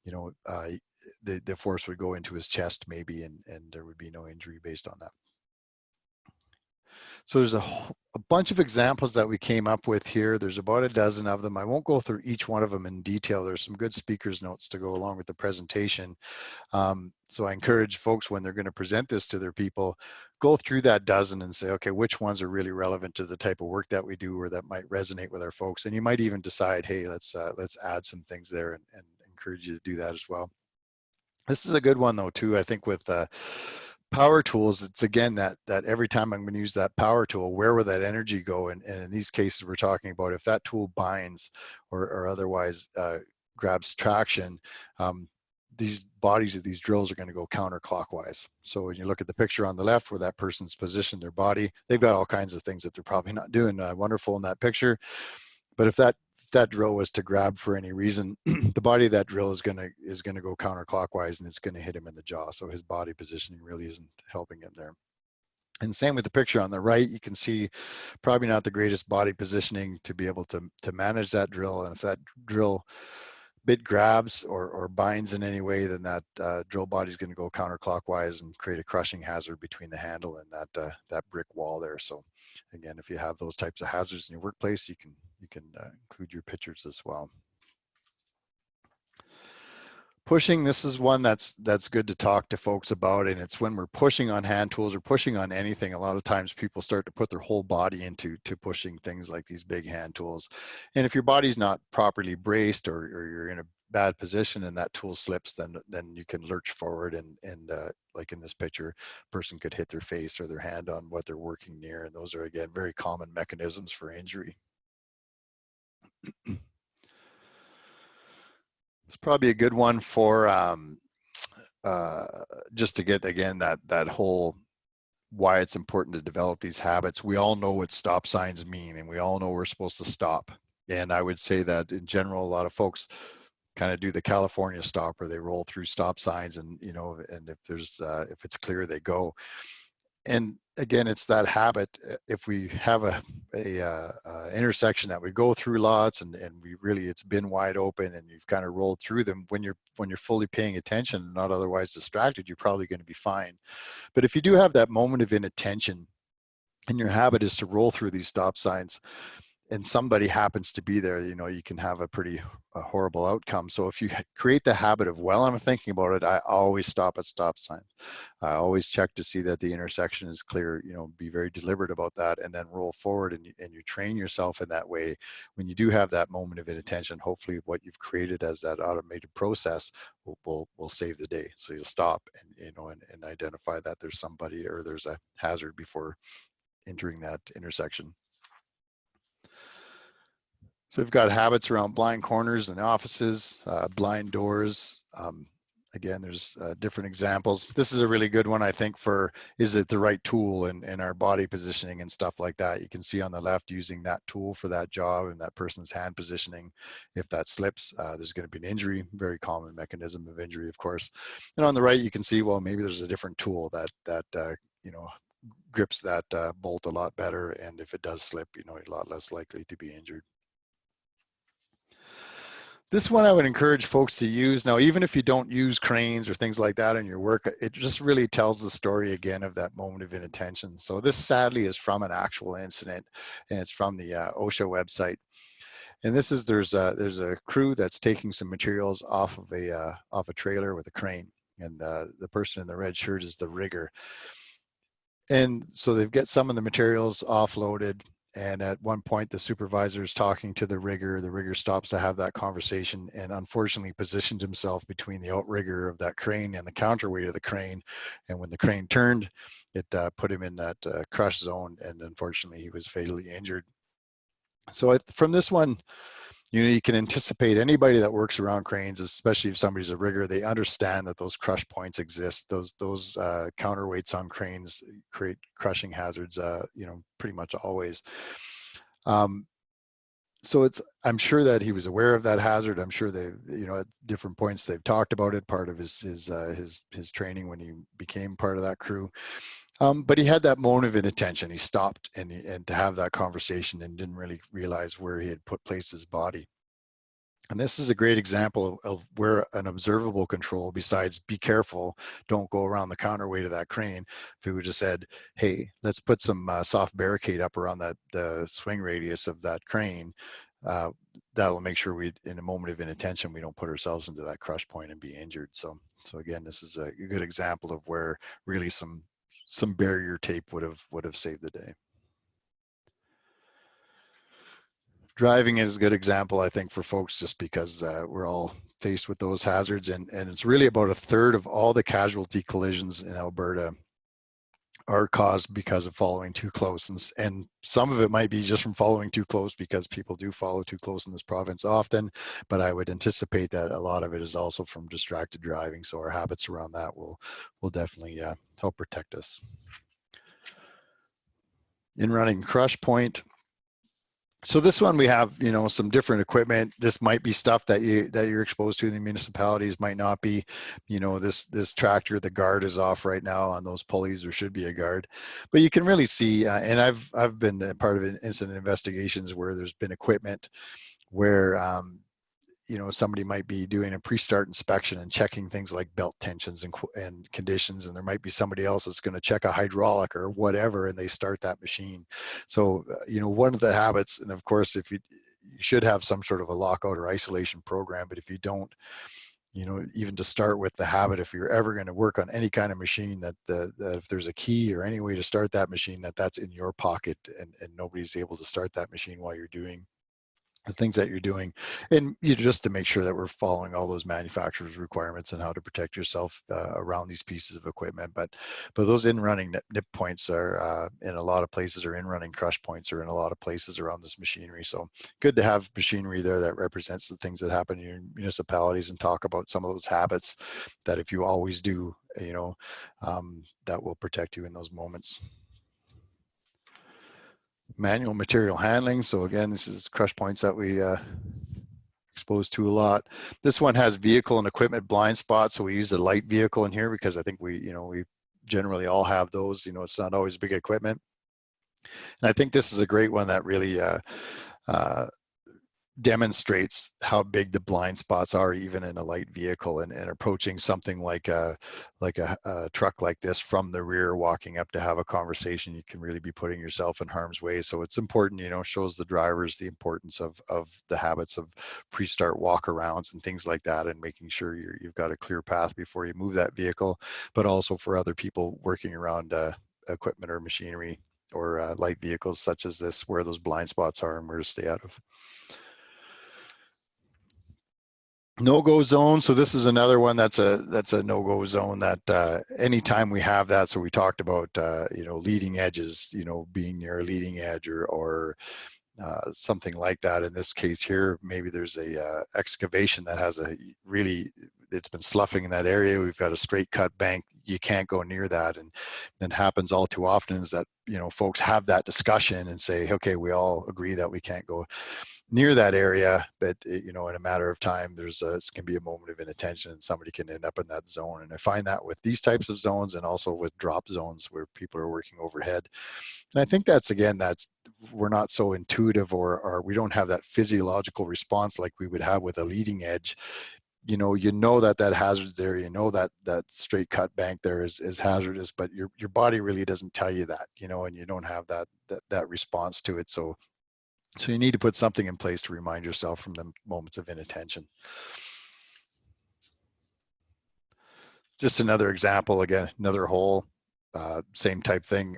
you know, the force would go into his chest maybe, and there would be no injury based on that. So there's a bunch of examples that we came up with here. There's about a dozen of them. I won't go through each one of them in detail. There's some good speakers notes to go along with the presentation. So I encourage folks when they're going to present this to their people, go through that dozen and say, okay, which ones are really relevant to the type of work that we do or that might resonate with our folks. And you might even decide, hey, let's add some things there, and encourage you to do that as well. This is a good one though too, I think, with power tools. It's again that every time I'm going to use that power tool, where will that energy go? And in these cases we're talking about, if that tool binds or otherwise grabs traction, these bodies of these drills are going to go counterclockwise. So when you look at the picture on the left where that person's positioned their body, they've got all kinds of things that they're probably not doing wonderful in that picture. But if that drill was to grab for any reason, the body of that drill is going to go counterclockwise, and it's going to hit him in the jaw. So his body positioning really isn't helping him there. And same with the picture on the right, you can see probably not the greatest body positioning to be able to manage that drill. And if that drill bit grabs or binds in any way, then that drill body is going to go counterclockwise and create a crushing hazard between the handle and that brick wall there. So again, if you have those types of hazards in your workplace, you can include your pictures as well. Pushing, this is one that's good to talk to folks about, and it's when we're pushing on hand tools or pushing on anything. A lot of times people start to put their whole body into pushing things like these big hand tools. And if your body's not properly braced or you're in a bad position and that tool slips, then you can lurch forward and like in this picture, person could hit their face or their hand on what they're working near. And those are, again, very common mechanisms for injury. It's probably a good one for just to get, again, that whole why it's important to develop these habits. We all know what stop signs mean, and we all know we're supposed to stop. And I would say that in general, a lot of folks kind of do the California stop, where they roll through stop signs, and and if it's clear, they go. And again, it's that habit. If we have a intersection that we go through lots, and we really, it's been wide open, and you've kind of rolled through them, when you're fully paying attention and not otherwise distracted, you're probably going to be fine. But if you do have that moment of inattention, and your habit is to roll through these stop signs, and somebody happens to be there, you can have a pretty horrible outcome. So if you create the habit of, well, I'm thinking about it, I always stop at stop signs. I always check to see that the intersection is clear, be very deliberate about that, and then roll forward, and you train yourself in that way. When you do have that moment of inattention, hopefully what you've created as that automated process will save the day. So you'll stop and identify that there's somebody or there's a hazard before entering that intersection. So we've got habits around blind corners in offices, blind doors. Again, there's different examples. This is a really good one, I think, for is it the right tool and our body positioning and stuff like that. You can see on the left using that tool for that job and that person's hand positioning. If that slips, there's going to be an injury, very common mechanism of injury, of course. And on the right, you can see, well, maybe there's a different tool that grips that bolt a lot better. And if it does slip, you're a lot less likely to be injured. This one I would encourage folks to use. Now, even if you don't use cranes or things like that in your work, it just really tells the story again of that moment of inattention. So this sadly is from an actual incident, and it's from the OSHA website. And this is, there's a crew that's taking some materials off of a trailer with a crane, and the person in the red shirt is the rigger. And so they've got some of the materials offloaded. And at one point, the supervisor is talking to the rigger. The rigger stops to have that conversation, and unfortunately positioned himself between the outrigger of that crane and the counterweight of the crane. And when the crane turned, it put him in that crush zone, and unfortunately, he was fatally injured. So from this one, you can anticipate anybody that works around cranes, especially if somebody's a rigger, they understand that those crush points exist. Those counterweights on cranes create crushing hazards, pretty much always. So I'm sure that he was aware of that hazard. I'm sure they, at different points they've talked about it, part of his training when he became part of that crew. But he had that moment of inattention. He stopped and to have that conversation and didn't really realize where he had placed his body. And this is a great example of where an observable control, besides be careful, don't go around the counterweight of that crane. If we would have said, hey, let's put some soft barricade up around the swing radius of that crane, uh, that will make sure we, in a moment of inattention, we don't put ourselves into that crush point and be injured. So again, this is a good example of where really some barrier tape would have saved the day. Driving is a good example, I think, for folks, just because we're all faced with those hazards, and it's really about a third of all the casualty collisions in Alberta are caused because of following too close, and some of it might be just from following too close, because people do follow too close in this province often, but I would anticipate that a lot of it is also from distracted driving, so our habits around that will definitely help protect us. In running crush point, so this one we have, some different equipment. This might be stuff that you're exposed to in the municipalities, might not be. This tractor, the guard is off right now on those pulleys. There should be a guard, but you can really see. And I've been a part of incident investigations where there's been equipment where somebody might be doing a pre-start inspection and checking things like belt tensions and conditions, and there might be somebody else that's going to check a hydraulic or whatever, and they start that machine. So one of the habits, and of course if you should have some sort of a lockout or isolation program, but if you don't, even to start with, the habit, if you're ever going to work on any kind of machine, that if there's a key or any way to start that machine, that's in your pocket, and nobody's able to start that machine while you're doing the things that you're doing, and just to make sure that we're following all those manufacturers' requirements and how to protect yourself around these pieces of equipment. But those in-running nip points are in a lot of places, or in-running crush points are in a lot of places around this machinery. So good to have machinery there that represents the things that happen in your municipalities, and talk about some of those habits that if you always do, that will protect you in those moments. Manual material handling. So again, this is crush points that we exposed to a lot. This one has vehicle and equipment blind spots. So we use a light vehicle in here because I think we generally all have those. It's not always big equipment. And I think this is a great one that really demonstrates how big the blind spots are, even in a light vehicle, and approaching something like a truck like this from the rear, walking up to have a conversation, you can really be putting yourself in harm's way. So it's important, shows the drivers the importance of the habits of pre-start walk-arounds and things like that, and making sure you've got a clear path before you move that vehicle, but also for other people working around equipment or machinery or light vehicles such as this, where those blind spots are and where to stay out of. No-go zone. So this is another one that's a no-go zone that anytime we have that. So we talked about leading edges, being near a leading edge or something like that. In this case here, maybe there's a excavation that has it's been sloughing in that area. We've got a straight cut bank. You can't go near that. And then happens all too often is that folks have that discussion and say, okay, we all agree that we can't go near that area, but in a matter of time, it can be a moment of inattention, and somebody can end up in that zone. And I find that with these types of zones, and also with drop zones where people are working overhead. And I think we're not so intuitive, or we don't have that physiological response like we would have with a leading edge. That hazard's there, that straight cut bank there is hazardous, but your body really doesn't tell you that, and you don't have that response to it. So you need to put something in place to remind yourself from the moments of inattention. Just another example, again, another hole, same type thing.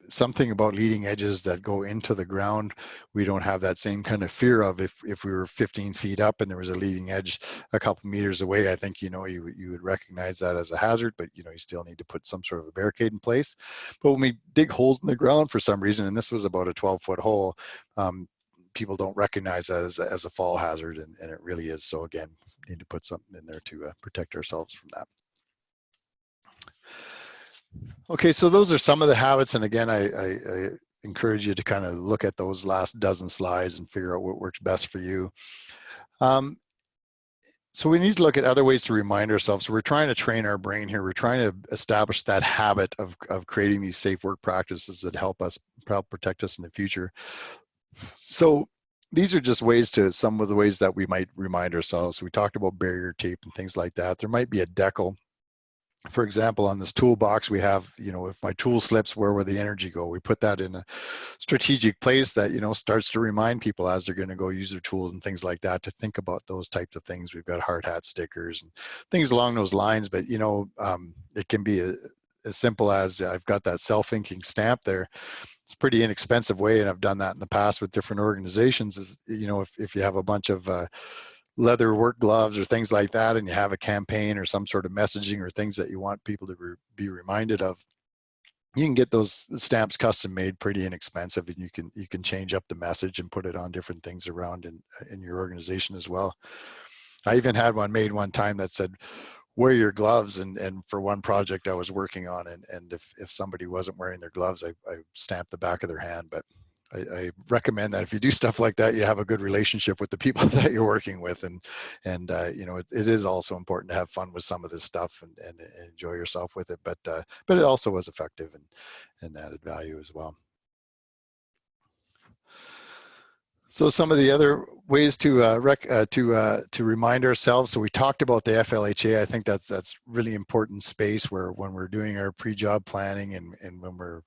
Something about leading edges that go into the ground, we don't have that same kind of fear of. If we were 15 feet up and there was a leading edge a couple meters away, I think, you would recognize that as a hazard, but, you still need to put some sort of a barricade in place. But when we dig holes in the ground for some reason, and this was about a 12-foot hole, people don't recognize that as a fall hazard, and it really is. So again, need to put something in there to protect ourselves from that. Okay, so those are some of the habits, and again, I encourage you to kind of look at those last dozen slides and figure out what works best for you. So we need to look at other ways to remind ourselves. So we're trying to train our brain here. We're trying to establish that habit of creating these safe work practices that help protect us in the future. So these are just ways to, some of the ways that we might remind ourselves. We talked about barrier tape and things like that. There might be a decal. For example, on this toolbox, we have, if my tool slips, where will the energy go? We put that in a strategic place that, starts to remind people as they're going to go use their tools and things like that to think about those types of things. We've got hard hat stickers and things along those lines, but, it can be as simple as I've got that self-inking stamp there. It's a pretty inexpensive way, and I've done that in the past with different organizations, is, if you have a bunch of leather work gloves or things like that, and you have a campaign or some sort of messaging or things that you want people to be reminded of, you can get those stamps custom made pretty inexpensive, and you can change up the message and put it on different things around in your organization as well. I even had one made one time that said, wear your gloves, and for one project I was working on, and if somebody wasn't wearing their gloves, I stamped the back of their hand. But I recommend that if you do stuff like that, you have a good relationship with the people that you're working with, and it is also important to have fun with some of this stuff and enjoy yourself with it. But it also was effective and added value as well. So some of the other ways to remind ourselves. So we talked about the FLHA. I think that's really important space where when we're doing our pre-job planning and when we're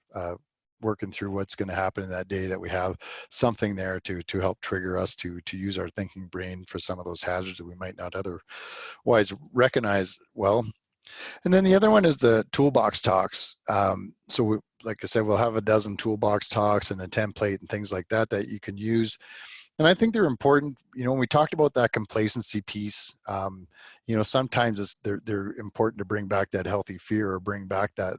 working through what's going to happen in that day, that we have something there to help trigger us to use our thinking brain for some of those hazards that we might not otherwise recognize well. And then the other one is the toolbox talks. So like I said, we'll have a dozen toolbox talks and a template and things like that that you can use. And I think they're important. When we talked about that complacency piece, sometimes they're important to bring back that healthy fear, or bring back that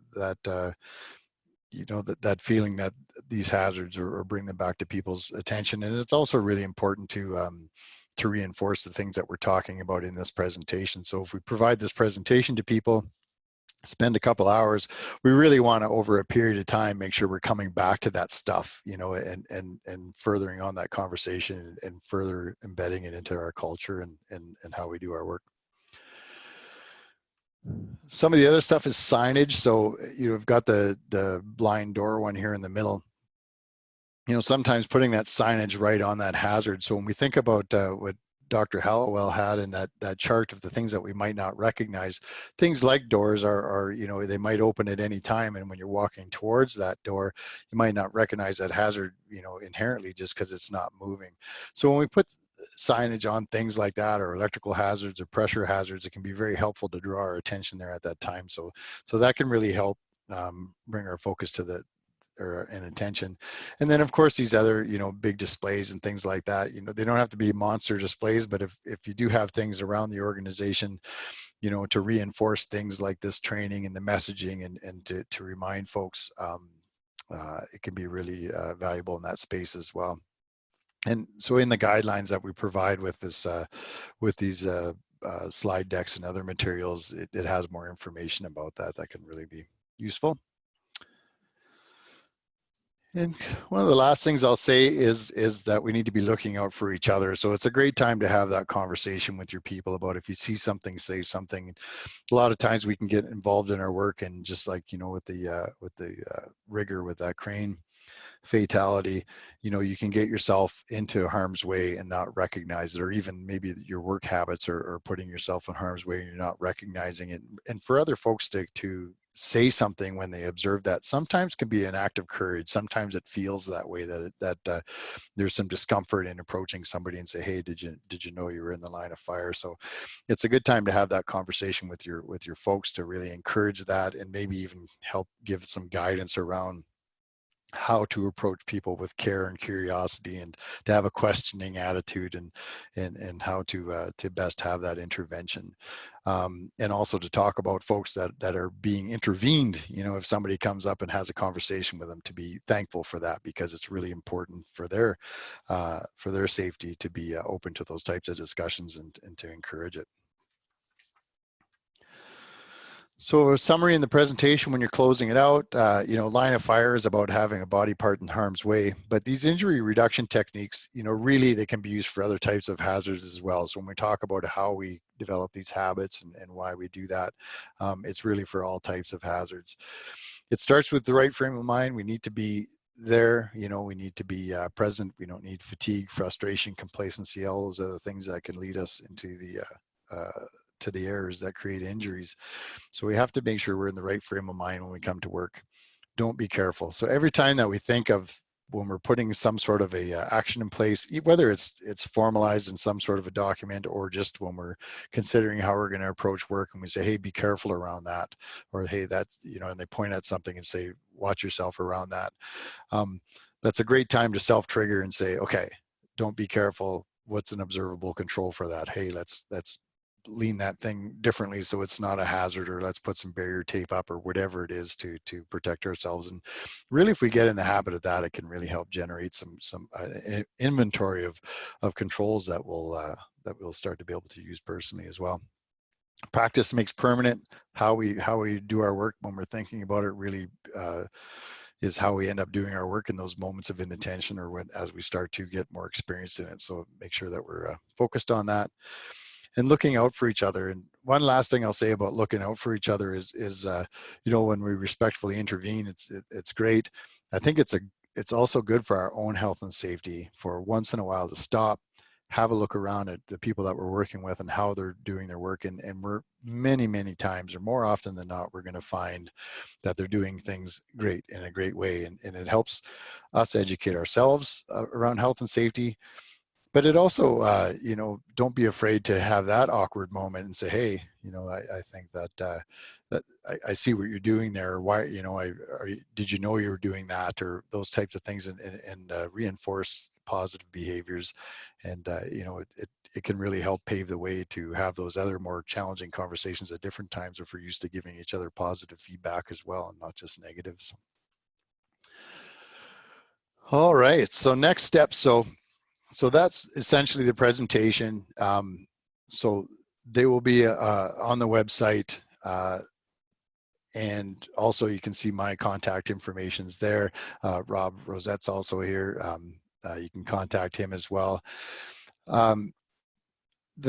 feeling that these hazards, or bring them back to people's attention. And it's also really important to reinforce the things that we're talking about in this presentation. So if we provide this presentation to people, spend a couple hours, we really want to, over a period of time, make sure we're coming back to that stuff, and furthering on that conversation and further embedding it into our culture and how we do our work. Some of the other stuff is signage. So you've got the blind door one here in the middle. Sometimes putting that signage right on that hazard. So when we think about what Dr. Hallowell had in that chart of the things that we might not recognize, things like doors are they might open at any time, and when you're walking towards that door, you might not recognize that hazard inherently just because it's not moving. So when we put signage on things like that, or electrical hazards or pressure hazards, it can be very helpful to draw our attention there at that time. So that can really help bring our focus to and attention. And then of course these other big displays and things like that, they don't have to be monster displays, but if you do have things around the organization to reinforce things like this training and the messaging, and to remind folks, it can be really valuable in that space as well. And so in the guidelines that we provide with this with these slide decks and other materials, it has more information about that can really be useful. And one of the last things I'll say is that we need to be looking out for each other. So it's a great time to have that conversation with your people about, if you see something, say something. A lot of times we can get involved in our work, and just like with the rigger with that crane fatality, you can get yourself into harm's way and not recognize it, or even maybe your work habits are putting yourself in harm's way and you're not recognizing it. And for other folks to say something when they observe that sometimes can be an act of courage. Sometimes it feels that way, that there's some discomfort in approaching somebody and say, hey, did you know you were in the line of fire? So it's a good time to have that conversation with your folks, to really encourage that, and maybe even help give some guidance around how to approach people with care and curiosity, and to have a questioning attitude, and how to best have that intervention, and also to talk about folks that are being intervened. If somebody comes up and has a conversation with them, to be thankful for that, because it's really important for their safety to be open to those types of discussions, and to encourage it. So a summary in the presentation when you're closing it out, line of fire is about having a body part in harm's way, but these injury reduction techniques, really they can be used for other types of hazards as well. So when we talk about how we develop these habits and why we do that, it's really for all types of hazards. It starts with the right frame of mind. We need to be there. You know, we need to be present. We don't need fatigue, frustration, complacency, all those other things that can lead us into to the errors that create injuries. So we have to make sure we're in the right frame of mind when we come to work. Don't be careful. So every time that we think of when we're putting some sort of a action in place, whether it's formalized in some sort of a document or just when we're considering how we're going to approach work and we say, hey, be careful around that, or hey, that's, you know, and they point at something and say, watch yourself around that. That's a great time to self-trigger and say, okay, don't be careful. What's an observable control for that? Hey, let's lean that thing differently so it's not a hazard, or let's put some barrier tape up, or whatever it is to protect ourselves. And really, if we get in the habit of that, it can really help generate some inventory of controls that we'll start to be able to use personally as well. Practice makes permanent. How we do our work when we're thinking about it really is how we end up doing our work in those moments of inattention, or as we start to get more experienced in it. So make sure that we're focused on that and looking out for each other. And one last thing I'll say about looking out for each other is you know, when we respectfully intervene, it's great. I think it's also good for our own health and safety for once in a while to stop, have a look around at the people that we're working with and how they're doing their work. And we're many times, or more often than not, we're going to find that they're doing things great in a great way. And it helps us educate ourselves around health and safety. But it also, you know, don't be afraid to have that awkward moment and say, hey, you know, I think that I see what you're doing there. Why, you know, did you know you were doing that, or those types of things, and reinforce positive behaviors. And, you know, it can really help pave the way to have those other more challenging conversations at different times if we're used to giving each other positive feedback as well, and not just negatives. All right, so next step. So that's essentially the presentation. So they will be on the website, and also you can see my contact information's there. Rob Rosette's also here. You can contact him as well. The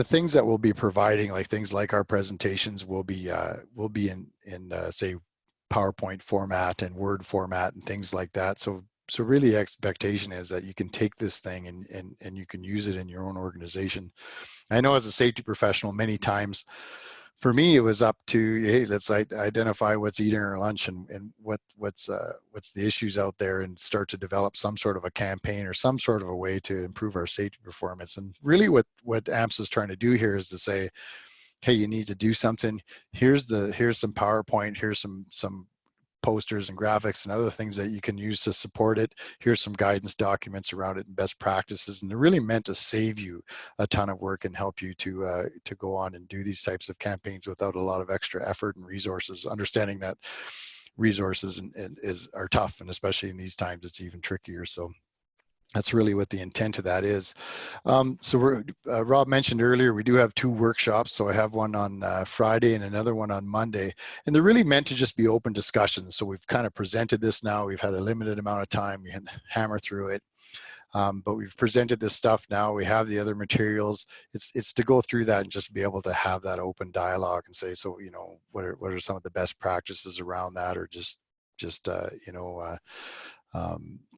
things that we'll be providing, like things like our presentations, will be in say PowerPoint format and Word format and things like that. So really the expectation is that you can take this thing and you can use it in your own organization. I know as a safety professional, many times for me, it was up to, hey, let's identify what's eating our lunch and what's the issues out there, and start to develop some sort of a campaign or some sort of a way to improve our safety performance. And really what AMHSA is trying to do here is to say, hey, you need to do something. Here's some PowerPoint, here's some posters and graphics and other things that you can use to support it. Here's some guidance documents around it and best practices. And they're really meant to save you a ton of work and help you to go on and do these types of campaigns without a lot of extra effort and resources, understanding that resources are tough, and especially in these times, it's even trickier. So that's really what the intent of that is. So Rob mentioned earlier, we do have 2 workshops. So I have one on Friday and another one on Monday. And they're really meant to just be open discussions. So we've kind of presented this now. We've had a limited amount of time. We can hammer through it. But we've presented this stuff now. We have the other materials. It's to go through that and just be able to have that open dialogue and say, so, you know, what are some of the best practices around that, or just you know,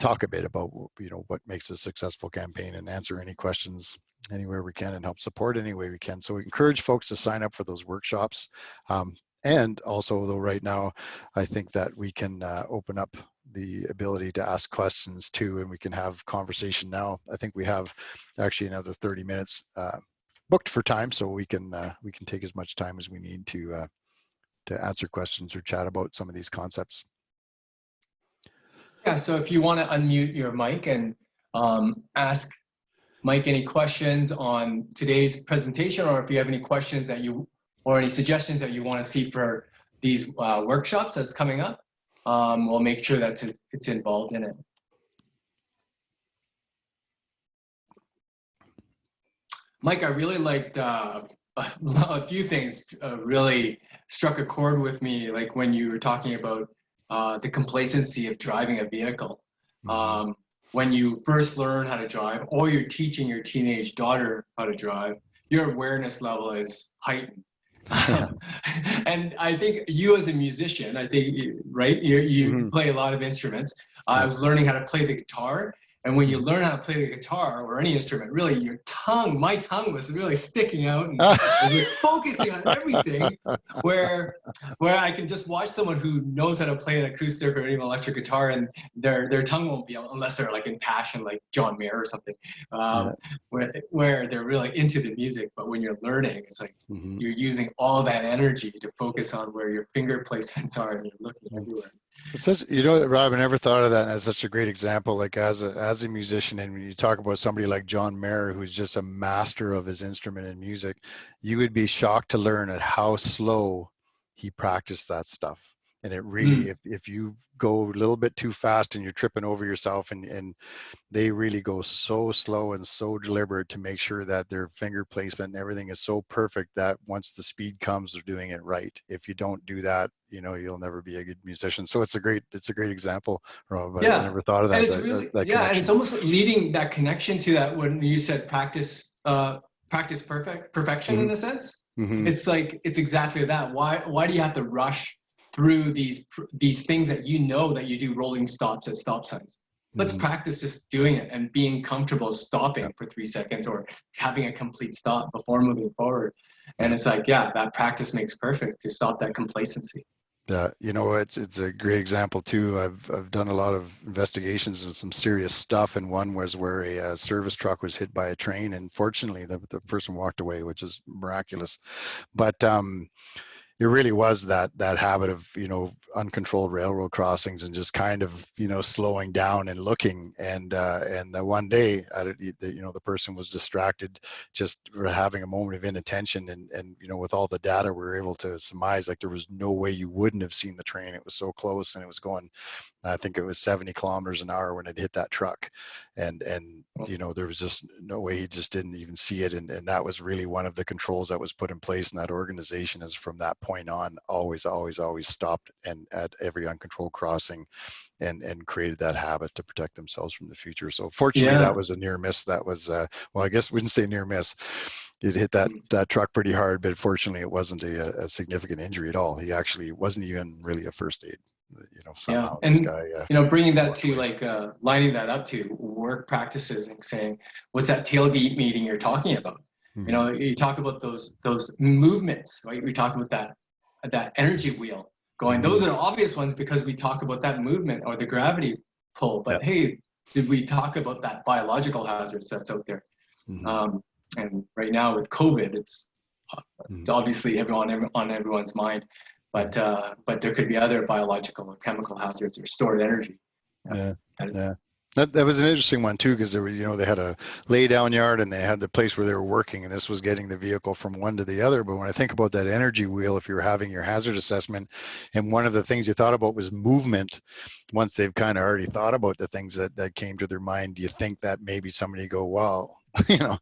talk a bit about, you know, what makes a successful campaign, and answer any questions anywhere we can and help support any way we can. So we encourage folks to sign up for those workshops. And also, though, right now, I think that we can open up the ability to ask questions too, and we can have conversation now. I think we have actually another 30 minutes booked for time, so we can take as much time as we need to answer questions or chat about some of these concepts. Yeah, so if you want to unmute your mic and ask Mike any questions on today's presentation, or if you have any questions or any suggestions that you want to see for these workshops that's coming up, we'll make sure that it's involved in it. Mike, I really liked a few things really struck a chord with me, like when you were talking about the complacency of driving a vehicle. Mm-hmm. When you first learn how to drive, or you're teaching your teenage daughter how to drive, your awareness level is heightened. Yeah. And I think you as a musician, I think, right, you Mhm. play a lot of instruments. I Yep. was learning how to play the guitar. And when you Mhm. learn how to play the guitar or any instrument, really my tongue was really sticking out and I was like focusing on everything where I can just watch someone who knows how to play an acoustic or even electric guitar and their tongue won't be out unless they're like in passion, like John Mayer or something, Yeah. where they're really into the music. But when you're learning, it's like Mhm. you're using all that energy to focus on where your finger placements are and you're looking Mm. everywhere. It's such, you know, Rob, I never thought of that as such a great example. Like as a musician, and when you talk about somebody like John Mayer, who's just a master of his instrument and music, you would be shocked to learn at how slow he practiced that stuff. And it really, Mm. if you go a little bit too fast and you're tripping over yourself, and they really go so slow and so deliberate to make sure that their finger placement and everything is so perfect that once the speed comes, they're doing it right. If you don't do that, you know, you'll never be a good musician. So it's a great example, Rob. I Yeah. never thought of And that, it's really, that yeah. And it's connection. almost leading that connection to that when you said practice perfection Hmm. in a sense. Hmm. It's like, it's exactly that. Why do you have to rush through these things that you know that you do rolling stops at stop signs? Let's Hmm. practice just doing it and being comfortable Yeah. stopping for 3 seconds or having a complete stop before moving forward. And Yeah. it's like, yeah, that practice makes perfect to stop that complacency. Yeah, you know, it's a great example too. I've done a lot of investigations and some serious stuff, and one was where a service truck was hit by a train, and fortunately, the person walked away, which is miraculous. But it really was that habit of, you know, uncontrolled railroad crossings and just kind of, you know, slowing down and looking. And the one day, you know, the person was distracted, just having a moment of inattention, and you know, with all the data, we were able to surmise like there was no way you wouldn't have seen the train. It was so close, and it was going, I think it was 70 kilometers an hour when it hit that truck. And you know, there was just no way, he just didn't even see it. And that was really one of the controls that was put in place in that organization, is from that point on, always stopped and at every uncontrolled crossing, and created that habit to protect themselves from the future. So fortunately, that Yeah. was a near miss. That was, well, I guess we didn't say near miss. It hit that truck pretty hard, but fortunately it wasn't a significant injury at all. He actually wasn't even really a first aid. You know, Yeah, somehow this and guy bringing that walked to away. like lining that up to work practices and saying, what's that tailgate meeting you're talking about? Hmm. You talk about those movements, right? We talk about that energy wheel going. Those Hmm. are the obvious ones because we talk about that movement or the gravity pull. Yeah. But hey, did we talk about that biological hazards that's out there? Hmm. Um, and right now with COVID, it's Hmm. obviously on everyone's mind, but there could be other biological or chemical hazards or stored energy. Yeah. Yeah. That- Yeah. That was an interesting one too, because there was, you know, they had a lay down yard and they had the place where they were working, and this was getting the vehicle from one to the other. But when I think about that energy wheel, if you're having your hazard assessment, and one of the things you thought about was movement, once they've kind of already thought about the things that came to their mind, do you think that maybe somebody go, well, you know,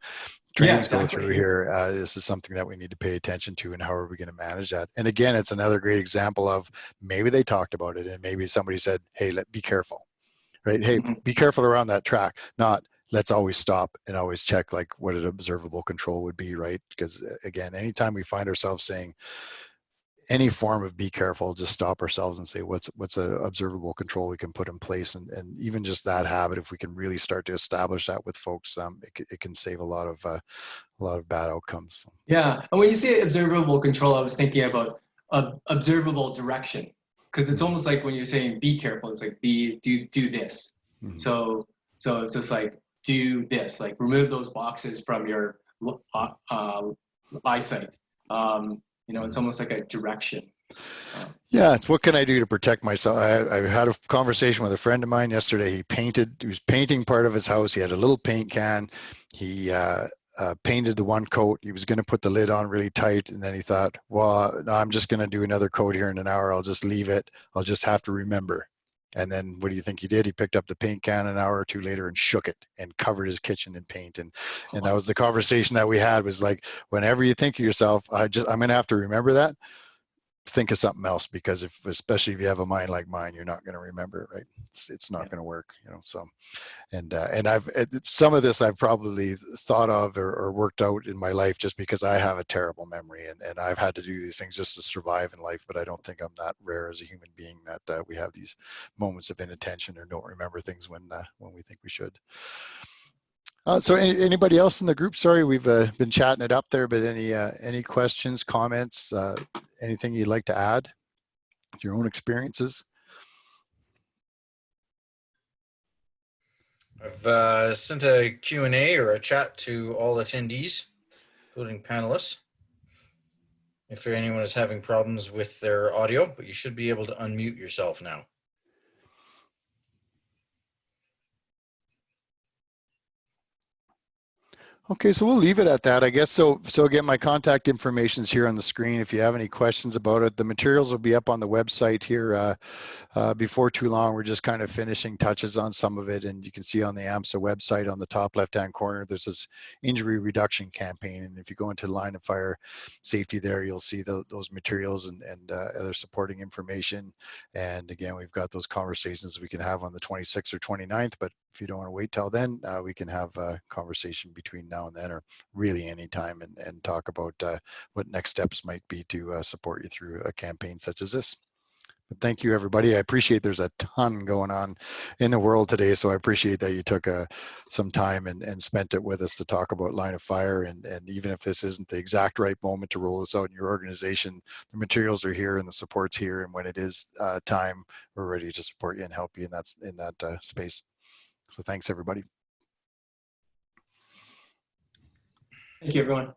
yeah, trains go through exactly. here. This is something that we need to pay attention to, and how are we going to manage that? And again, it's another great example of maybe they talked about it, and maybe somebody said, hey, be careful, right? Hey, Mhm. be careful around that track. Not let's always stop and always check like what an observable control would be, right? Because again, anytime we find ourselves saying any form of be careful, just stop ourselves and say what's an observable control we can put in place. And even just that habit, if we can really start to establish that with folks, it can save a lot of bad outcomes. So. Yeah, and when you say observable control, I was thinking about observable direction, because it's Mm-hmm. almost like when you're saying be careful, it's like do this. Mm-hmm. So it's just like do this, like remove those boxes from your eyesight. It's Mm-hmm. almost like a direction. Yeah, it's what can I do to protect myself? I had a conversation with a friend of mine yesterday. He was painting part of his house. He had a little paint can. He painted the one coat. He was going to put the lid on really tight. And then he thought, well, no, I'm just going to do another coat here in an hour. I'll just leave it. I'll just have to remember. And then what do you think he did? He picked up the paint can an hour or two later and shook it and covered his kitchen in paint. And that was the conversation that we had, was like, whenever you think of yourself, I'm going to have to remember that. think of something else, because especially if you have a mind like mine, you're not going to remember it, right? It's not going to work, you know. So, and some of this I've probably thought of or worked out in my life just because I have a terrible memory, and I've had to do these things just to survive in life. But I don't think I'm that rare as a human being that we have these moments of inattention or don't remember things when we think we should. So anybody else in the group? Sorry, we've been chatting it up there, but any questions, comments, anything you'd like to add? Your own experiences? I've sent a Q&A or a chat to all attendees, including panelists. If anyone is having problems with their audio, but you should be able to unmute yourself now. Okay, so we'll leave it at that, I guess. So again, my contact information is here on the screen. If you have any questions about it, the materials will be up on the website here before too long. We're just kind of finishing touches on some of it, and you can see on the AMHSA website on the top left-hand corner, there's this injury reduction campaign, and if you go into line of fire safety there, you'll see those materials and other supporting information. And again, we've got those conversations we can have on the 26th or 29th, but if you don't want to wait till then, we can have a conversation between now and then, or really any time, and talk about what next steps might be to support you through a campaign such as this. But thank you, everybody. I appreciate there's a ton going on in the world today, so I appreciate that you took some time and spent it with us to talk about line of fire. And even if this isn't the exact right moment to roll this out in your organization, the materials are here and the support's here. And when it is time, we're ready to support you and help you in that space. So thanks, everybody. Thank you, everyone.